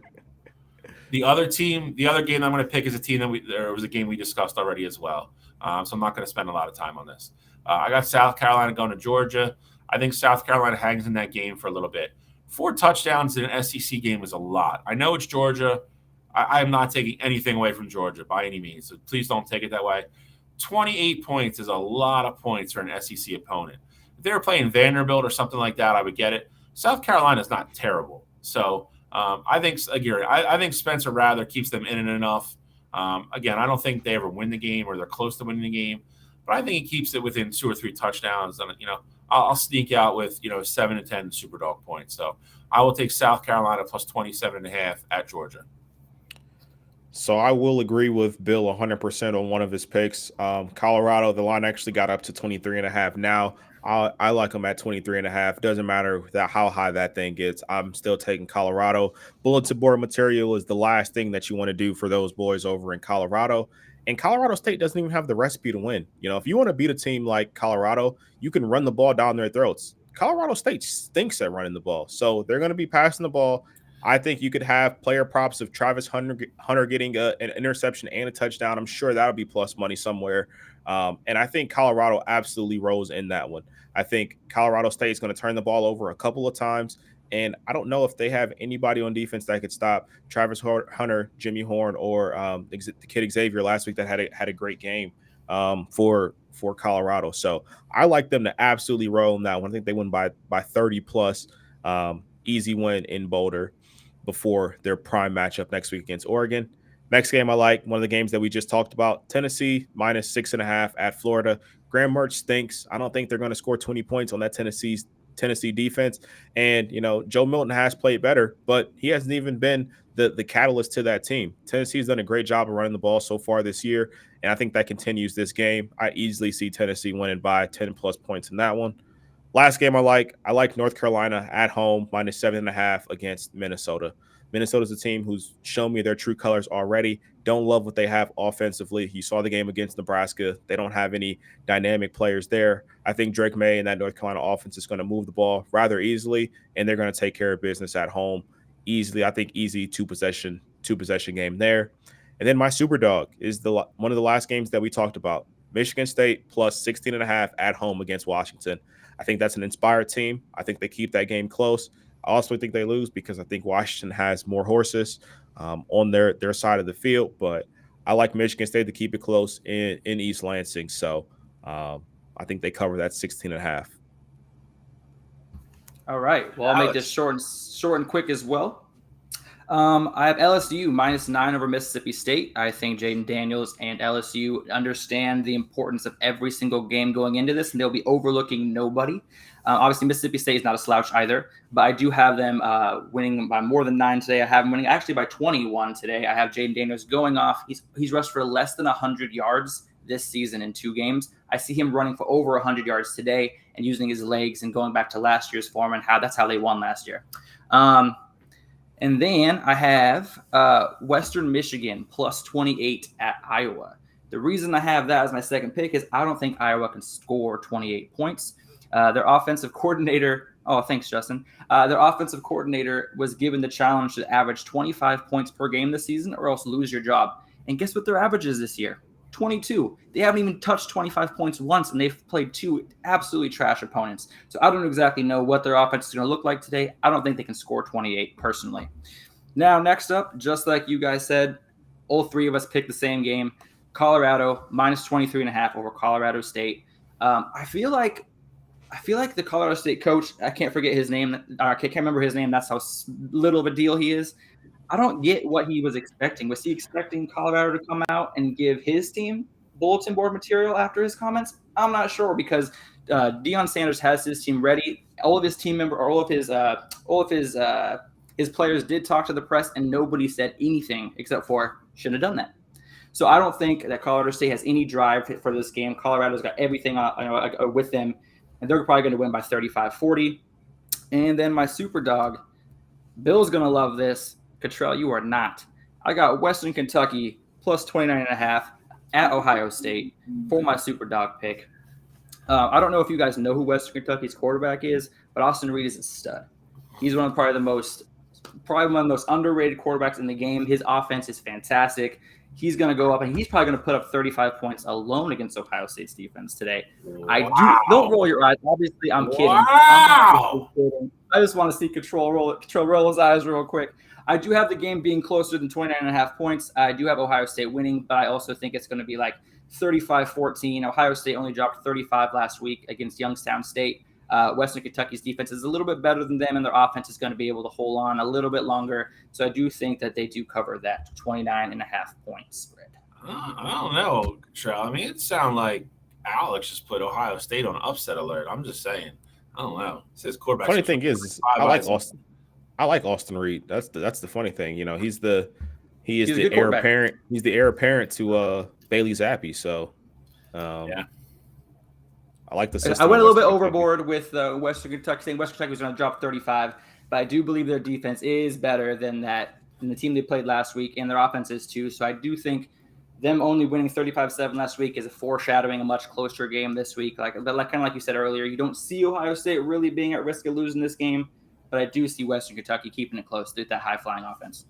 The other game I'm going to pick is a team that was a game we discussed already as well. So I'm not going to spend a lot of time on this. I got South Carolina going to Georgia. I think South Carolina hangs in that game for a little bit. 4 touchdowns in an SEC game is a lot. I know it's Georgia. I am not taking anything away from Georgia by any means, so please don't take it that way. 28 points is a lot of points for an SEC opponent. If they were playing Vanderbilt or something like that, I would get it. South Carolina is not terrible. So I think Spencer Rather keeps them in it enough. Again, I don't think they ever win the game or they're close to winning the game, but I think he keeps it within 2 or 3 touchdowns. And, I'll sneak out with, 7 to 10 Superdog points. So I will take South Carolina plus 27.5 at Georgia. So I will agree with Bill 100% on one of his picks. Colorado, the line actually got up to 23.5 now. I like them at 23.5. Doesn't matter how high that thing gets. I'm still taking Colorado. Bulletin board material is the last thing that you want to do for those boys over in Colorado. And Colorado State doesn't even have the recipe to win. If you want to beat a team like Colorado, you can run the ball down their throats. Colorado State stinks at running the ball. So they're going to be passing the ball. I think you could have player props of Travis Hunter getting an interception and a touchdown. I'm sure that'll be plus money somewhere. And I think Colorado absolutely rose in that one. I think Colorado State is going to turn the ball over a couple of times. And I don't know if they have anybody on defense that could stop Travis Hunter, Jimmy Horn, or the kid Xavier last week that had a great game for Colorado. So I like them to absolutely roll in that one. I think they win by 30 plus. Easy win in Boulder before their prime matchup next week against Oregon. Next game I like, one of the games that we just talked about, Tennessee minus 6.5 at Florida. Graham Mertz stinks. I don't think they're going to score 20 points on that Tennessee defense. And, Joe Milton has played better, but he hasn't even been the catalyst to that team. Tennessee's done a great job of running the ball so far this year, and I think that continues this game. I easily see Tennessee winning by 10 plus points in that one. Last game I like North Carolina at home minus 7.5 against Minnesota. Minnesota's a team who's shown me their true colors already. Don't love what they have offensively. You saw the game against Nebraska. They don't have any dynamic players there. I think Drake May and that North Carolina offense is going to move the ball rather easily, and they're going to take care of business at home easily. I think easy two possession game there. And then my super dog is one of the last games that we talked about. Michigan State plus 16.5 at home against Washington. I think that's an inspired team. I think they keep that game close. I also think they lose because I think Washington has more horses on their side of the field. But I like Michigan State to keep it close in East Lansing. So I think they cover that 16.5. All right. Well, I'll make this short and quick as well. I have LSU minus 9 over Mississippi State. I think Jaden Daniels and LSU understand the importance of every single game going into this, and they'll be overlooking nobody. Obviously, Mississippi State is not a slouch either, but I do have them winning by more than 9 today. I have them winning actually by 21 today. I have Jaden Daniels going off. He's rushed for less than 100 yards this season in 2 games. I see him running for over 100 yards today and using his legs and going back to last year's form and that's how they won last year. And then I have Western Michigan plus 28 at Iowa. The reason I have that as my second pick is I don't think Iowa can score 28 points. Their offensive coordinator – oh, thanks, Justin. Their offensive coordinator was given the challenge to average 25 points per game this season or else lose your job. And guess what their average is this year? 22. They haven't even touched 25 points once, and they've played 2 absolutely trash opponents. So I don't exactly know what their offense is going to look like today. I don't think they can score 28 personally. Now, next up, just like you guys said, all 3 of us picked the same game. Colorado minus 23.5 over Colorado State. I feel like the Colorado State coach, I can't forget his name. I can't remember his name. That's how little of a deal he is. I don't get what he was expecting. Was he expecting Colorado to come out and give his team bulletin board material after his comments? I'm not sure because Deion Sanders has his team ready. All of his team members, all of his players did talk to the press, and nobody said anything except for shouldn't have done that. So I don't think that Colorado State has any drive for this game. Colorado's got everything with them, and they're probably going to win by 35-40. And then my super dog, Bill's going to love this. Cottrell, you are not. I got Western Kentucky plus 29.5 at Ohio State for my super dog pick. I don't know if you guys know who Western Kentucky's quarterback is, but Austin Reed is a stud. He's probably one of the most underrated quarterbacks in the game. His offense is fantastic. He's going to go up, and he's probably going to put up 35 points alone against Ohio State's defense today. Wow. Don't roll your eyes. Obviously, I'm kidding. Wow. I just want to see Cottrell roll his eyes real quick. I do have the game being closer than 29.5 points. I do have Ohio State winning, but I also think it's going to be like 35-14. Ohio State only dropped 35 last week against Youngstown State. Western Kentucky's defense is a little bit better than them, and their offense is going to be able to hold on a little bit longer. So I do think that they do cover that 29.5 point spread. I don't know, Trell. I mean, it sounds like Alex just put Ohio State on upset alert. I'm just saying. I don't know. It says quarterback. Funny thing is, I like Austin Reed. That's the funny thing. He's the heir apparent. He's the heir apparent to Bailey Zappi. So, yeah. I like the system. I went a little bit overboard with Western Kentucky, saying Western Kentucky was going to drop 35, but I do believe their defense is better than the team they played last week, and their offense is too. So I do think them only winning 35-7 last week is a foreshadowing a much closer game this week. Kind of like you said earlier, you don't see Ohio State really being at risk of losing this game, but I do see Western Kentucky keeping it close with that high-flying offense.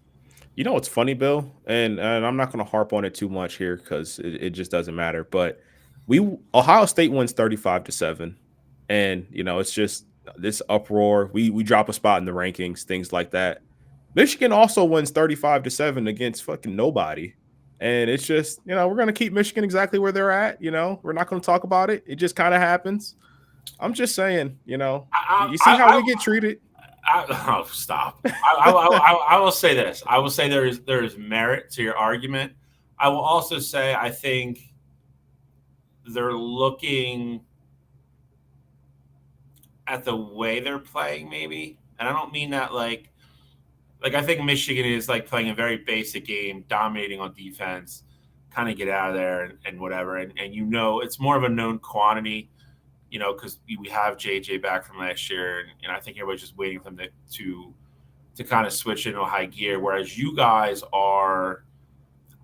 You know what's funny, Bill? And I'm not going to harp on it too much here because it just doesn't matter. But Ohio State wins 35-7, and it's just this uproar. We drop a spot in the rankings, things like that. Michigan also wins 35-7 against fucking nobody, and it's just we're going to keep Michigan exactly where they're at. We're not going to talk about it. It just kind of happens. I'm just saying, you see how we get treated. Stop. I will say this. I will say there is merit to your argument. I will also say I think they're looking at the way they're playing, maybe. And I don't mean that like I think Michigan is like playing a very basic game, dominating on defense, kind of get out of there and whatever. And it's more of a known quantity. Because we have JJ back from last year, and I think everybody's just waiting for them to kind of switch into a high gear. Whereas you guys are,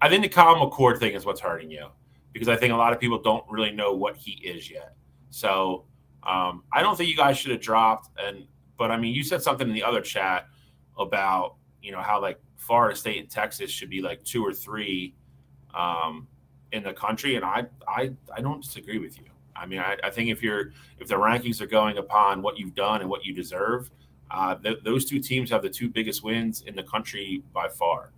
I think the Kyle McCord thing is what's hurting you, because I think a lot of people don't really know what he is yet. So I don't think you guys should have dropped. But I mean, you said something in the other chat about how like Florida State and Texas should be like 2 or 3 in the country, and I don't disagree with you. I mean, I think if the rankings are going upon what you've done and what you deserve, those 2 teams have the 2 biggest wins in the country by far.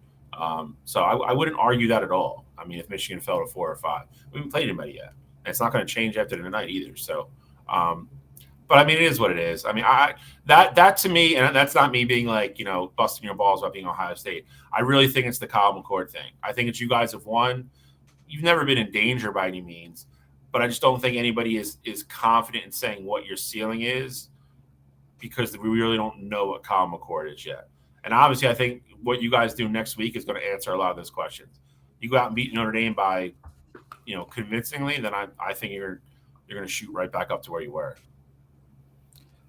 So I wouldn't argue that at all. I mean, if Michigan fell to 4 or 5, we haven't played anybody yet, and it's not going to change after tonight either. So, but I mean, it is what it is. I mean, that to me, and that's not me being like busting your balls about being Ohio State. I really think it's the Kyle McCord thing. I think it's you guys have won. You've never been in danger by any means. But I just don't think anybody is confident in saying what your ceiling is, because we really don't know what Kyle McCord is yet. And obviously, I think what you guys do next week is going to answer a lot of those questions. You go out and beat Notre Dame by, convincingly, then I think you're going to shoot right back up to where you were.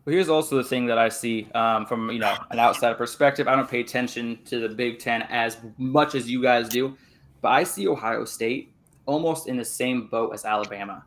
Well, here's also the thing that I see from an outside perspective. I don't pay attention to the Big Ten as much as you guys do, but I see Ohio State almost in the same boat as Alabama,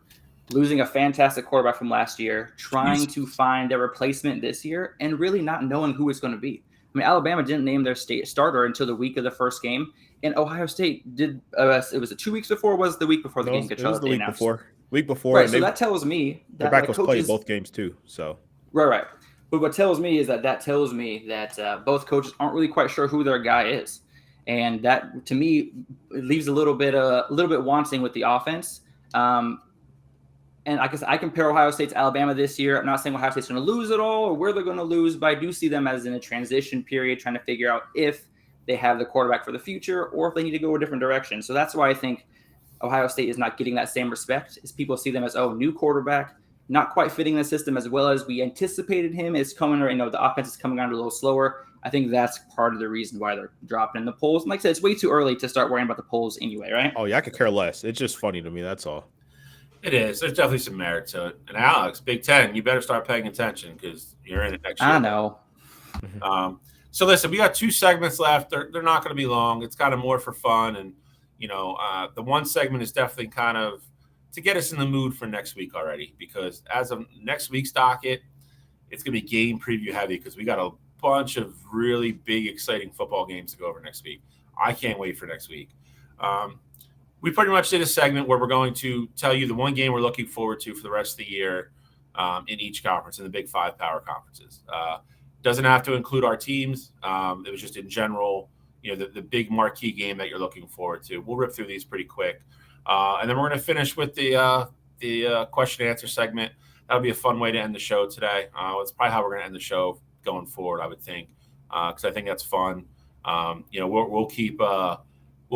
losing a fantastic quarterback from last year, trying to find a replacement this year, and really not knowing who it's going to be. I mean, Alabama didn't name their state starter until the week of the first game, and Ohio State did. It was 2 weeks before, or was it the week before the game? It was the week before. Week before, right? So that tells me that their backups played both games too. So right. But what tells me is that tells me that both coaches aren't really quite sure who their guy is. And that, to me, leaves a little bit wanting with the offense. And I guess I compare Ohio State to Alabama this year. I'm not saying Ohio State's going to lose at all or where they're going to lose, but I do see them as in a transition period, trying to figure out if they have the quarterback for the future or if they need to go a different direction. So that's why I think Ohio State is not getting that same respect, is people see them as, new quarterback, not quite fitting the system as well as we anticipated him. Is coming, or the offense is coming on a little slower. I think that's part of the reason why they're dropping in the polls. And like I said, it's way too early to start worrying about the polls anyway, right? Oh, yeah, I could care less. It's just funny to me, that's all. It is. There's definitely some merit to it. And Alex, Big Ten, you better start paying attention because you're in it next year. I know. So listen, we got 2 segments left. They're not going to be long. It's kind of more for fun. And, the one segment is definitely kind of to get us in the mood for next week already, because as of next week's docket, it's going to be game preview heavy because we got a bunch of really big, exciting football games to go over next week. I can't wait for next week. We pretty much did a segment where we're going to tell you the one game we're looking forward to for the rest of the year in each conference, in the Big 5 power conferences. Doesn't have to include our teams. It was just in general, the big marquee game that you're looking forward to. We'll rip through these pretty quick. And then we're going to finish with the question and answer segment. That'll be a fun way to end the show today. It's probably how we're going to end the show going forward, I would think, because I think that's fun. We'll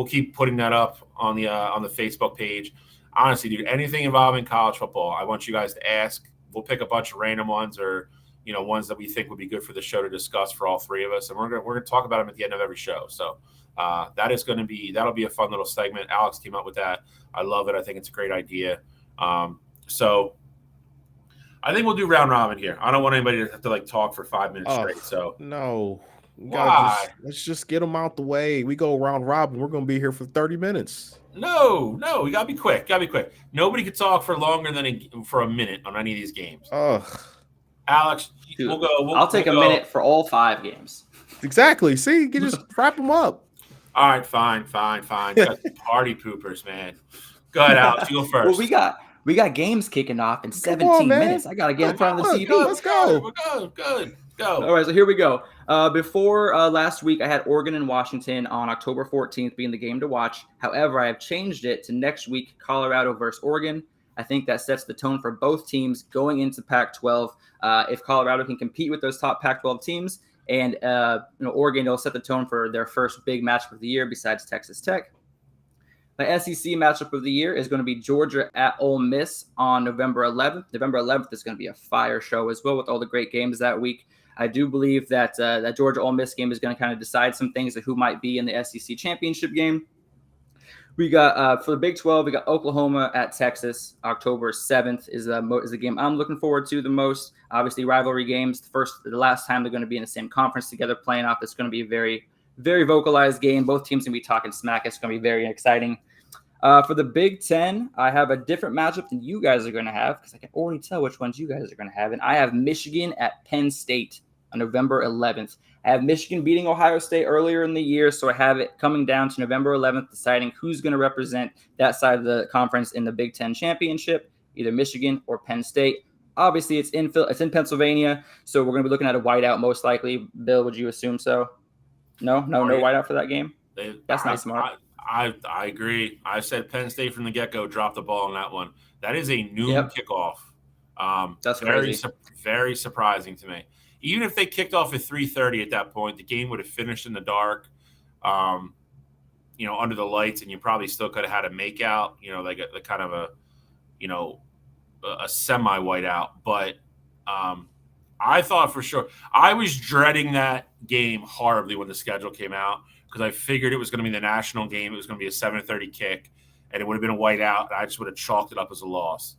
keep putting that up on the Facebook page. Honestly, dude, anything involving college football, I want you guys to ask. We'll pick a bunch of random ones or ones that we think would be good for the show to discuss for all 3 of us, and we're gonna talk about them at the end of every show. So that'll be a fun little segment. Alex came up with that. I love it. I think it's a great idea. So I think we'll do round robin here. I don't want anybody to have to like talk for 5 minutes straight. So no, why? Let's just get them out the way. We go round robin. We're gonna be here for 30 minutes. No, we gotta be quick. Nobody could talk for longer than for a minute on any of these games. Alex, Dude, we'll go. I'll take a minute for all 5 games. Exactly. See, you can just wrap them up. All right, fine. Party poopers, man. Go ahead, Alex. You go first. Well, we got games kicking off in 17 minutes. I gotta get in front of the TV. Let's go. Good. Go. All right, so here we go. Before last week, I had Oregon and Washington on October 14th being the game to watch. However, I have changed it to next week, Colorado versus Oregon. I think that sets the tone for both teams going into Pac-12. If Colorado can compete with those top Pac-12 teams, and Oregon will set the tone for their first big matchup of the year besides Texas Tech. The SEC matchup of the year is going to be Georgia at Ole Miss on November 11th. November 11th is going to be a fire show as well with all the great games that week. I do believe that that Georgia Ole Miss game is going to kind of decide some things of who might be in the SEC championship game. We got for the Big 12, we got Oklahoma at Texas. October 7th is the game I'm looking forward to the most. Obviously, rivalry games. The last time they're going to be in the same conference together playing off. It's going to be a very, very vocalized game. Both teams going to be talking smack. It's going to be very exciting. For the Big 10, I have a different matchup than you guys are going to have because I can already tell which ones you guys are going to have. And I have Michigan at Penn State on November 11th. I have Michigan beating Ohio State earlier in the year, so I have it coming down to November 11th, deciding who's going to represent that side of the conference in the Big 10 championship, either Michigan or Penn State. Obviously, it's in Pennsylvania, so we're going to be looking at a whiteout most likely. Bill, would you assume so? No whiteout for that game? That's not smart. I agree. I said Penn State from the get-go dropped the ball on that one. That is a noon kickoff. That's very surprising to me. Even if they kicked off at 3:30 at that point, the game would have finished in the dark, under the lights, and you probably still could have had a makeout, like a kind of a semi-whiteout. But I thought for sure – I was dreading that game horribly when the schedule came out because I figured it was going to be the national game. It was going to be a 7:30 kick, and it would have been a whiteout, and I just would have chalked it up as a loss.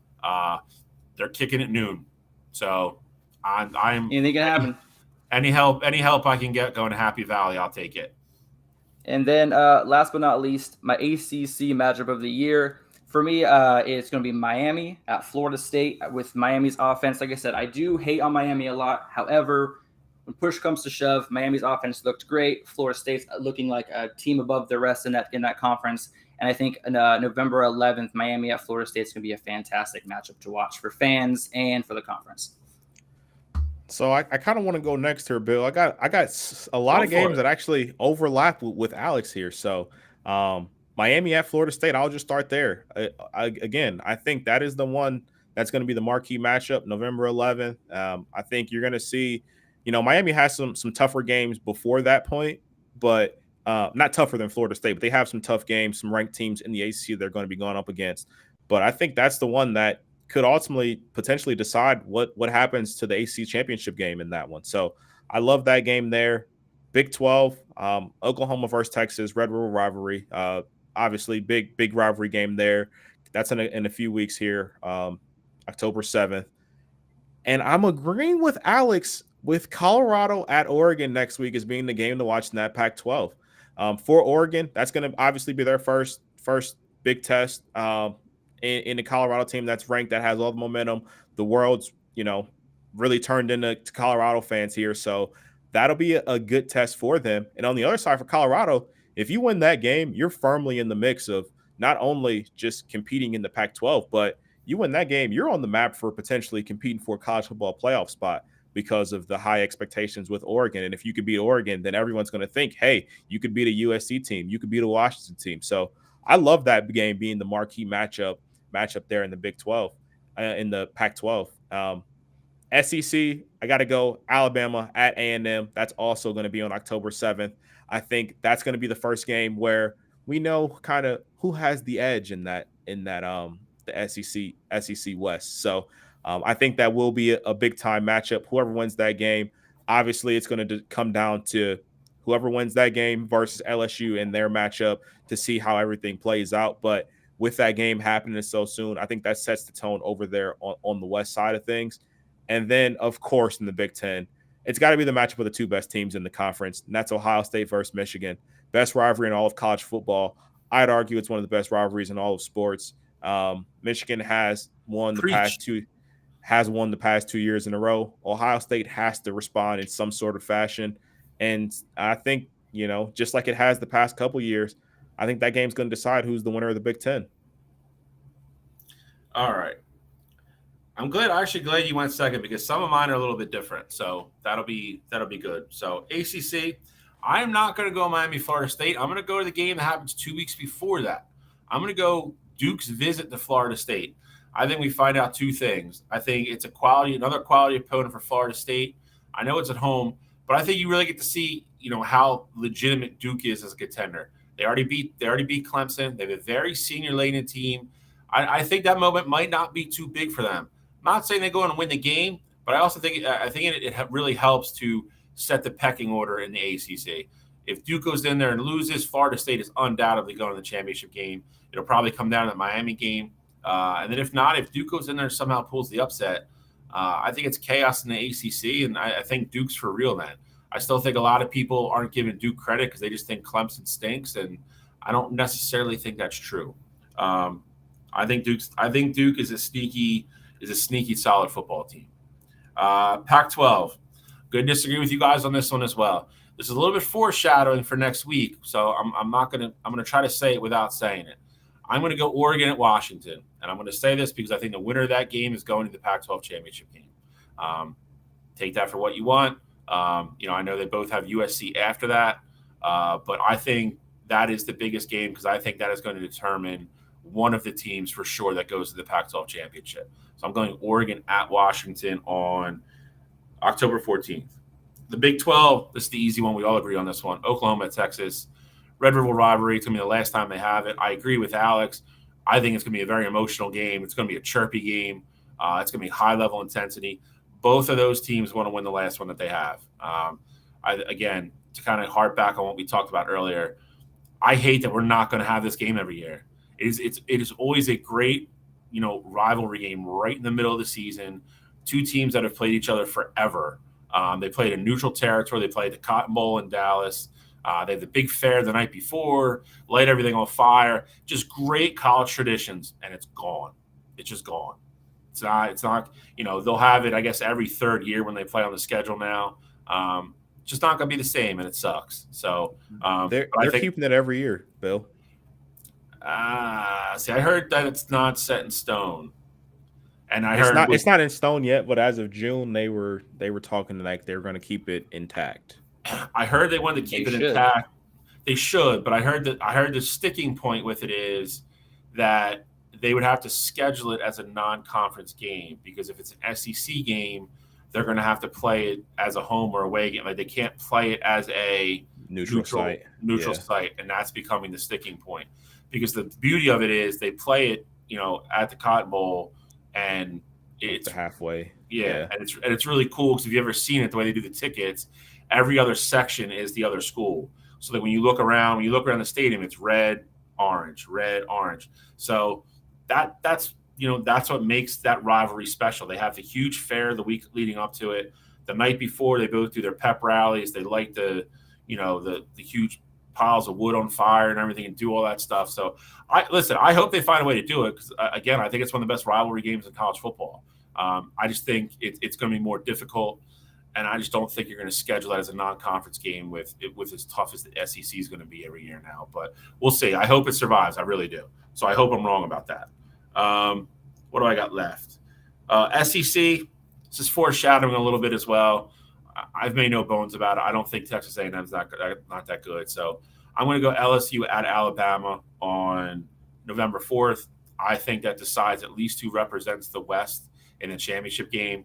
They're kicking at noon. So – anything can happen. Any help I can get going to Happy Valley, I'll take it. And then last but not least, my ACC matchup of the year. For me, it's going to be Miami at Florida State with Miami's offense. Like I said, I do hate on Miami a lot. However, when push comes to shove, Miami's offense looked great. Florida State's looking like a team above the rest in that conference. And I think November 11th, Miami at Florida State is going to be a fantastic matchup to watch for fans and for the conference. So I kind of want to go next here, Bill. I got a lot of games that actually overlap with Alex here. So Miami at Florida State, I'll just start there. I think that is the one that's going to be the marquee matchup, November 11th. I think you're going to see, Miami has some tougher games before that point, but not tougher than Florida State, but they have some tough games, some ranked teams in the ACC they're going to be going up against. But I think that's the one that could ultimately potentially decide what happens to the ACC championship game in that one. So I love that game there. Big 12, Oklahoma versus Texas, Red River rivalry. Obviously, big rivalry game there. That's in a few weeks here, October 7th. And I'm agreeing with Alex with Colorado at Oregon next week as being the game to watch in that Pac-12. For Oregon, that's going to obviously be their first big test. In the Colorado team that's ranked, that has all the momentum. The world's, really turned into Colorado fans here. So that'll be a good test for them. And on the other side for Colorado, if you win that game, you're firmly in the mix of not only just competing in the Pac-12, but you win that game, you're on the map for potentially competing for a college football playoff spot because of the high expectations with Oregon. And if you could beat Oregon, then everyone's going to think, hey, you could beat a USC team. You could beat a Washington team. So I love that game being the marquee matchup there in the Big 12, in the Pac-12. SEC, I got to go Alabama at A&M. That's also going to be on October 7th. I think that's going to be the first game where we know kind of who has the edge in that the SEC West. So I think that will be a big time matchup. Whoever wins that game, obviously it's going to come down to whoever wins that game versus LSU in their matchup to see how everything plays out. But with that game happening so soon, I think that sets the tone over there on the west side of things. And then, of course, in the Big Ten, it's got to be the matchup of the two best teams in the conference, and that's Ohio State versus Michigan. Best rivalry in all of college football. I'd argue it's one of the best rivalries in all of sports. Michigan has won the past 2 years in a row. Ohio State has to respond in some sort of fashion, and I think just like it has the past couple years, I think that game's going to decide who's the winner of the Big Ten. All right. I'm actually glad you went second because some of mine are a little bit different. So that'll be good. So ACC, I'm not going to go Miami, Florida State. I'm going to go to the game that happens 2 weeks before that. I'm going to go Duke's visit to Florida State. I think we find out two things. I think it's another quality opponent for Florida State. I know it's at home, but I think you really get to see, how legitimate Duke is as a contender. They already beat Clemson. They have a very senior-laden team. I think that moment might not be too big for them. I'm not saying they go and win the game, but I also think it really helps to set the pecking order in the ACC. If Duke goes in there and loses, Florida State is undoubtedly going to the championship game. It'll probably come down to the Miami game. And then if Duke goes in there and somehow pulls the upset, I think it's chaos in the ACC, and I think Duke's for real, man. I still think a lot of people aren't giving Duke credit because they just think Clemson stinks, and I don't necessarily think that's true. I think Duke is a sneaky solid football team. Pac-12. Going to disagree with you guys on this one as well. This is a little bit foreshadowing for next week, so I'm going to try to say it without saying it. I'm going to go Oregon at Washington, and I'm going to say this because I think the winner of that game is going to the Pac-12 championship game. Take that for what you want. I know they both have USC after that, but I think that is the biggest game because I think that is going to determine one of the teams for sure that goes to the Pac-12 championship. So I'm going Oregon at Washington on October 14th. The Big 12, this is the easy one. We all agree on this one. Oklahoma at Texas. Red River rivalry. It's going to be the last time they have it. I agree with Alex. I think it's going to be a very emotional game. It's going to be a chirpy game. It's going to be high-level intensity. Both of those teams want to win the last one that they have. Again, to kind of harp back on what we talked about earlier, I hate that we're not going to have this game every year. It is always a great, rivalry game right in the middle of the season. Two teams that have played each other forever. They played in neutral territory. They played the Cotton Bowl in Dallas. They had the big fair the night before, light everything on fire. Just great college traditions, and it's gone. It's just gone. It's not. They'll have it, I guess, every third year when they play on the schedule now. Just not going to be the same, and it sucks. So they're keeping it every year, Bill. I heard that it's not set in stone, and it's not in stone yet. But as of June, they were talking like they were going to keep it intact. I heard they wanted to keep it intact. They should, but I heard the sticking point with it is that they would have to schedule it as a non-conference game because if it's an SEC game, they're going to have to play it as a home or away game. Like they can't play it as a neutral site, and that's becoming the sticking point. Because the beauty of it is they play it, at the Cotton Bowl, and it's halfway. Yeah, and it's really cool because if you've ever seen it, the way they do the tickets, every other section is the other school. So that when you look around the stadium, it's red, orange. So that's what makes that rivalry special. They have the huge fair the week leading up to it. The night before, they both do their pep rallies. They light the huge piles of wood on fire and everything and do all that stuff. So I hope they find a way to do it because again, I think it's one of the best rivalry games in college football. I just think it's going to be more difficult, and I just don't think you're going to schedule that as a non-conference game with as tough as the SEC is going to be every year now. But we'll see. I hope it survives. I really do. So I hope I'm wrong about that. What do I got left? SEC. This is foreshadowing a little bit as well. I've made no bones about it. I don't think Texas A&M's not that good. So I'm going to go LSU at Alabama on November 4th. I think that decides at least who represents the West in the championship game.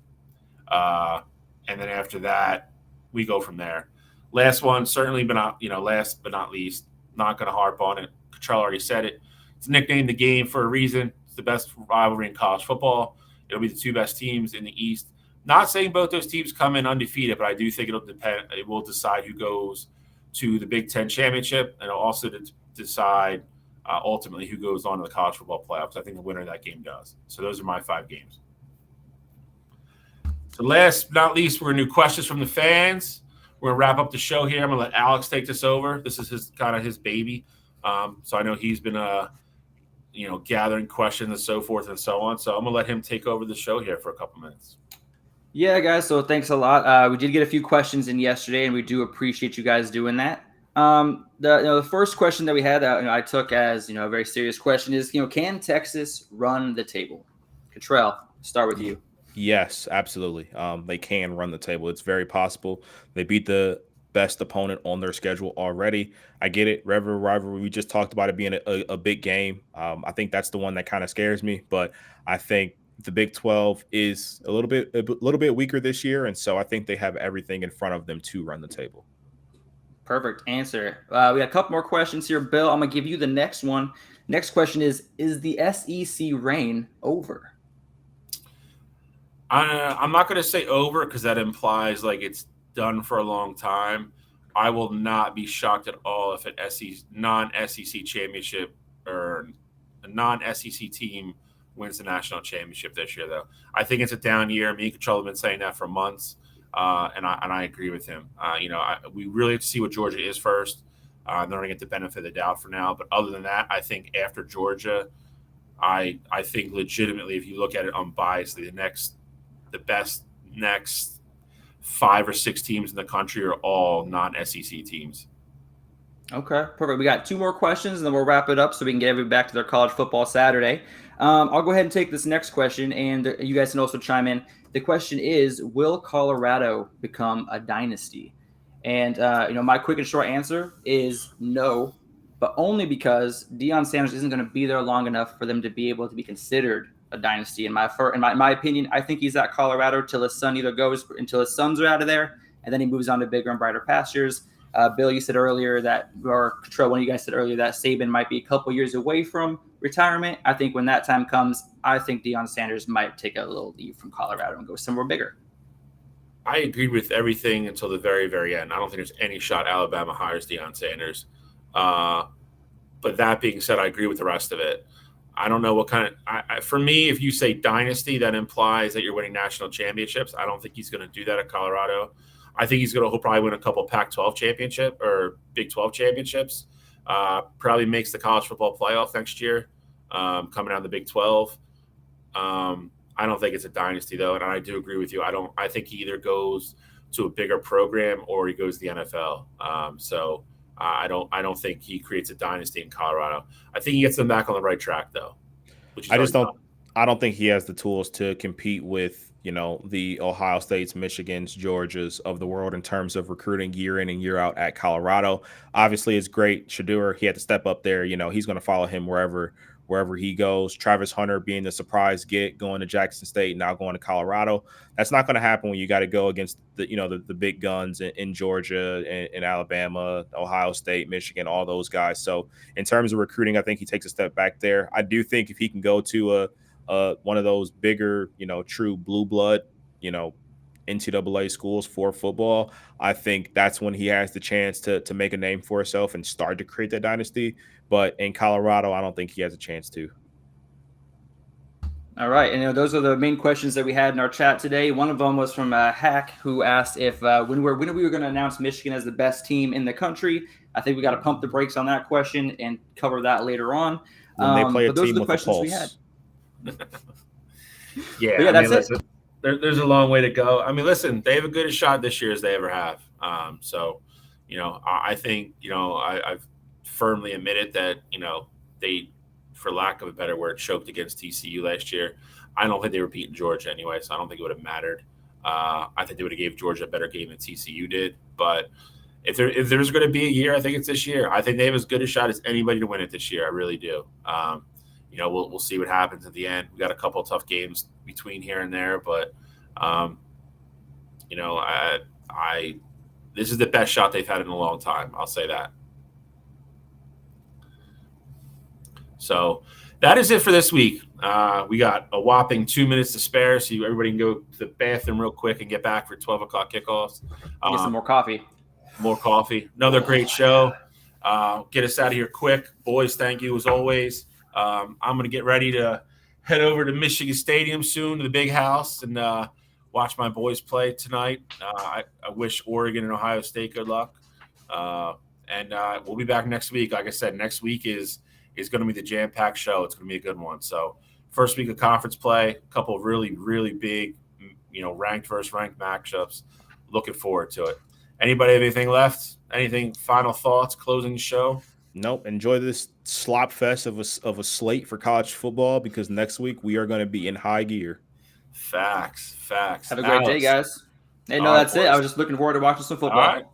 And then after that, we go from there. Last one, certainly, but not last but not least. Not going to harp on it. Cottrell already said it. It's nicknamed the game for a reason. It's the best rivalry in college football. It'll be the two best teams in the East. Not saying both those teams come in undefeated, but I do think it'll depend. It will decide who goes to the Big Ten championship, and it'll also decide ultimately who goes on to the college football playoffs. I think the winner of that game does. So those are my 5 games. So last but not least, we're going to do questions from the fans. We're going to wrap up the show here. I'm going to let Alex take this over. This is his baby. So I know he's been gathering questions and so forth and so on. So I'm going to let him take over the show here for a couple minutes. Yeah, guys. So thanks a lot. We did get a few questions in yesterday, and we do appreciate you guys doing that. The first question that we had, I took as a very serious question is, can Texas run the table? Cottrell, start with you. Yes, absolutely. They can run the table. It's very possible. They beat the best opponent on their schedule already. I get it. Rivalry. We just talked about it being a big game. I think that's the one that kind of scares me. But I think the Big 12 is a little bit weaker this year, and so I think they have everything in front of them to run the table. Perfect answer. We got a couple more questions here, Bill. I'm gonna give you the next one. Next question is the SEC reign over? I'm not going to say over because that implies like it's done for a long time. I will not be shocked at all if an non-SEC championship or a non-SEC team wins the national championship this year, though. I think it's a down year. Me and Cottrell have been saying that for months, and I agree with him. We really have to see what Georgia is first. They're going to get the benefit of the doubt for now. But other than that, I think after Georgia, I think legitimately, if you look at it unbiasedly, the best next 5 or 6 teams in the country are all non-SEC teams. Okay, perfect. We got 2 more questions, and then we'll wrap it up so we can get everybody back to their college football Saturday. I'll go ahead and take this next question, and you guys can also chime in. The question is, will Colorado become a dynasty? And, my quick and short answer is no, but only because Deion Sanders isn't going to be there long enough for them to be able to be considered a dynasty. In my opinion, I think he's at Colorado till his son until his sons are out of there, and then he moves on to bigger and brighter pastures. Bill, you said earlier or Cottrell, one of you guys said earlier that Saban might be a couple years away from retirement. I think when that time comes, I think Deion Sanders might take a little leave from Colorado and go somewhere bigger. I agree with everything until the very, very end. I don't think there's any shot Alabama hires Deion Sanders. But that being said, I agree with the rest of it. I don't know what kind of for me, if you say dynasty, that implies that you're winning national championships. I don't think he's going to do that at Colorado. I think he'll probably win a couple Pac-12 championship or Big 12 championships. Probably makes the college football playoff next year, coming out of the Big 12. I don't think it's a dynasty though, and I do agree with you. I think he either goes to a bigger program or he goes to the NFL. I don't think he creates a dynasty in Colorado. I think he gets them back on the right track, though. I don't think he has the tools to compete with, the Ohio States, Michigans, Georgias of the world in terms of recruiting year in and year out at Colorado. Obviously, it's great. Shedeur, he had to step up there. He's going to follow him wherever he goes. Travis Hunter being the surprise get, going to Jackson State, now going to Colorado. That's not going to happen when you got to go against the big guns in Georgia and Alabama, Ohio State, Michigan, all those guys. So in terms of recruiting, I think he takes a step back there. I do think if he can go to one of those bigger, true blue blood, NCAA schools for football, I think that's when he has the chance to make a name for himself and start to create that dynasty. But in Colorado, I don't think he has a chance to. All right. And those are the main questions that we had in our chat today. One of them was from Hack, who asked if when we were going to announce Michigan as the best team in the country. I think we got to pump the brakes on that question and cover that later on. When they play a those team are the with questions a pulse. we had. Yeah, that's it. There's a long way to go. I mean, listen, they have a good a shot this year as they ever have. I think, I've firmly admitted that, they, for lack of a better word, choked against TCU last year. I don't think they were beating Georgia anyway, so I don't think it would have mattered. I think they would have gave Georgia a better game than TCU did. But if there's going to be a year, I think it's this year. I think they have as good a shot as anybody to win it this year. I really do. We'll see what happens at the end. We got a couple of tough games between here and there, but this is the best shot they've had in a long time. I'll say that. So that is it for this week. We got a whopping 2 minutes to spare, so everybody can go to the bathroom real quick and get back for 12 o'clock kickoffs. Get some more coffee. More coffee. Another great show. Get us out of here quick. Boys, thank you as always. I'm going to get ready to head over to Michigan Stadium soon, to the big house, and watch my boys play tonight. I wish Oregon and Ohio State good luck. And we'll be back next week. Like I said, next week is going to be the jam-packed show. It's going to be a good one. So first week of conference play, a couple of really, really big, ranked versus ranked matchups. Looking forward to it. Anybody have anything left? Anything, final thoughts, closing the show? Nope. Enjoy this slop fest of a slate for college football, because next week we are going to be in high gear. Facts. Have a great day, guys. Hey, no, that's it. I was just looking forward to watching some football. All right.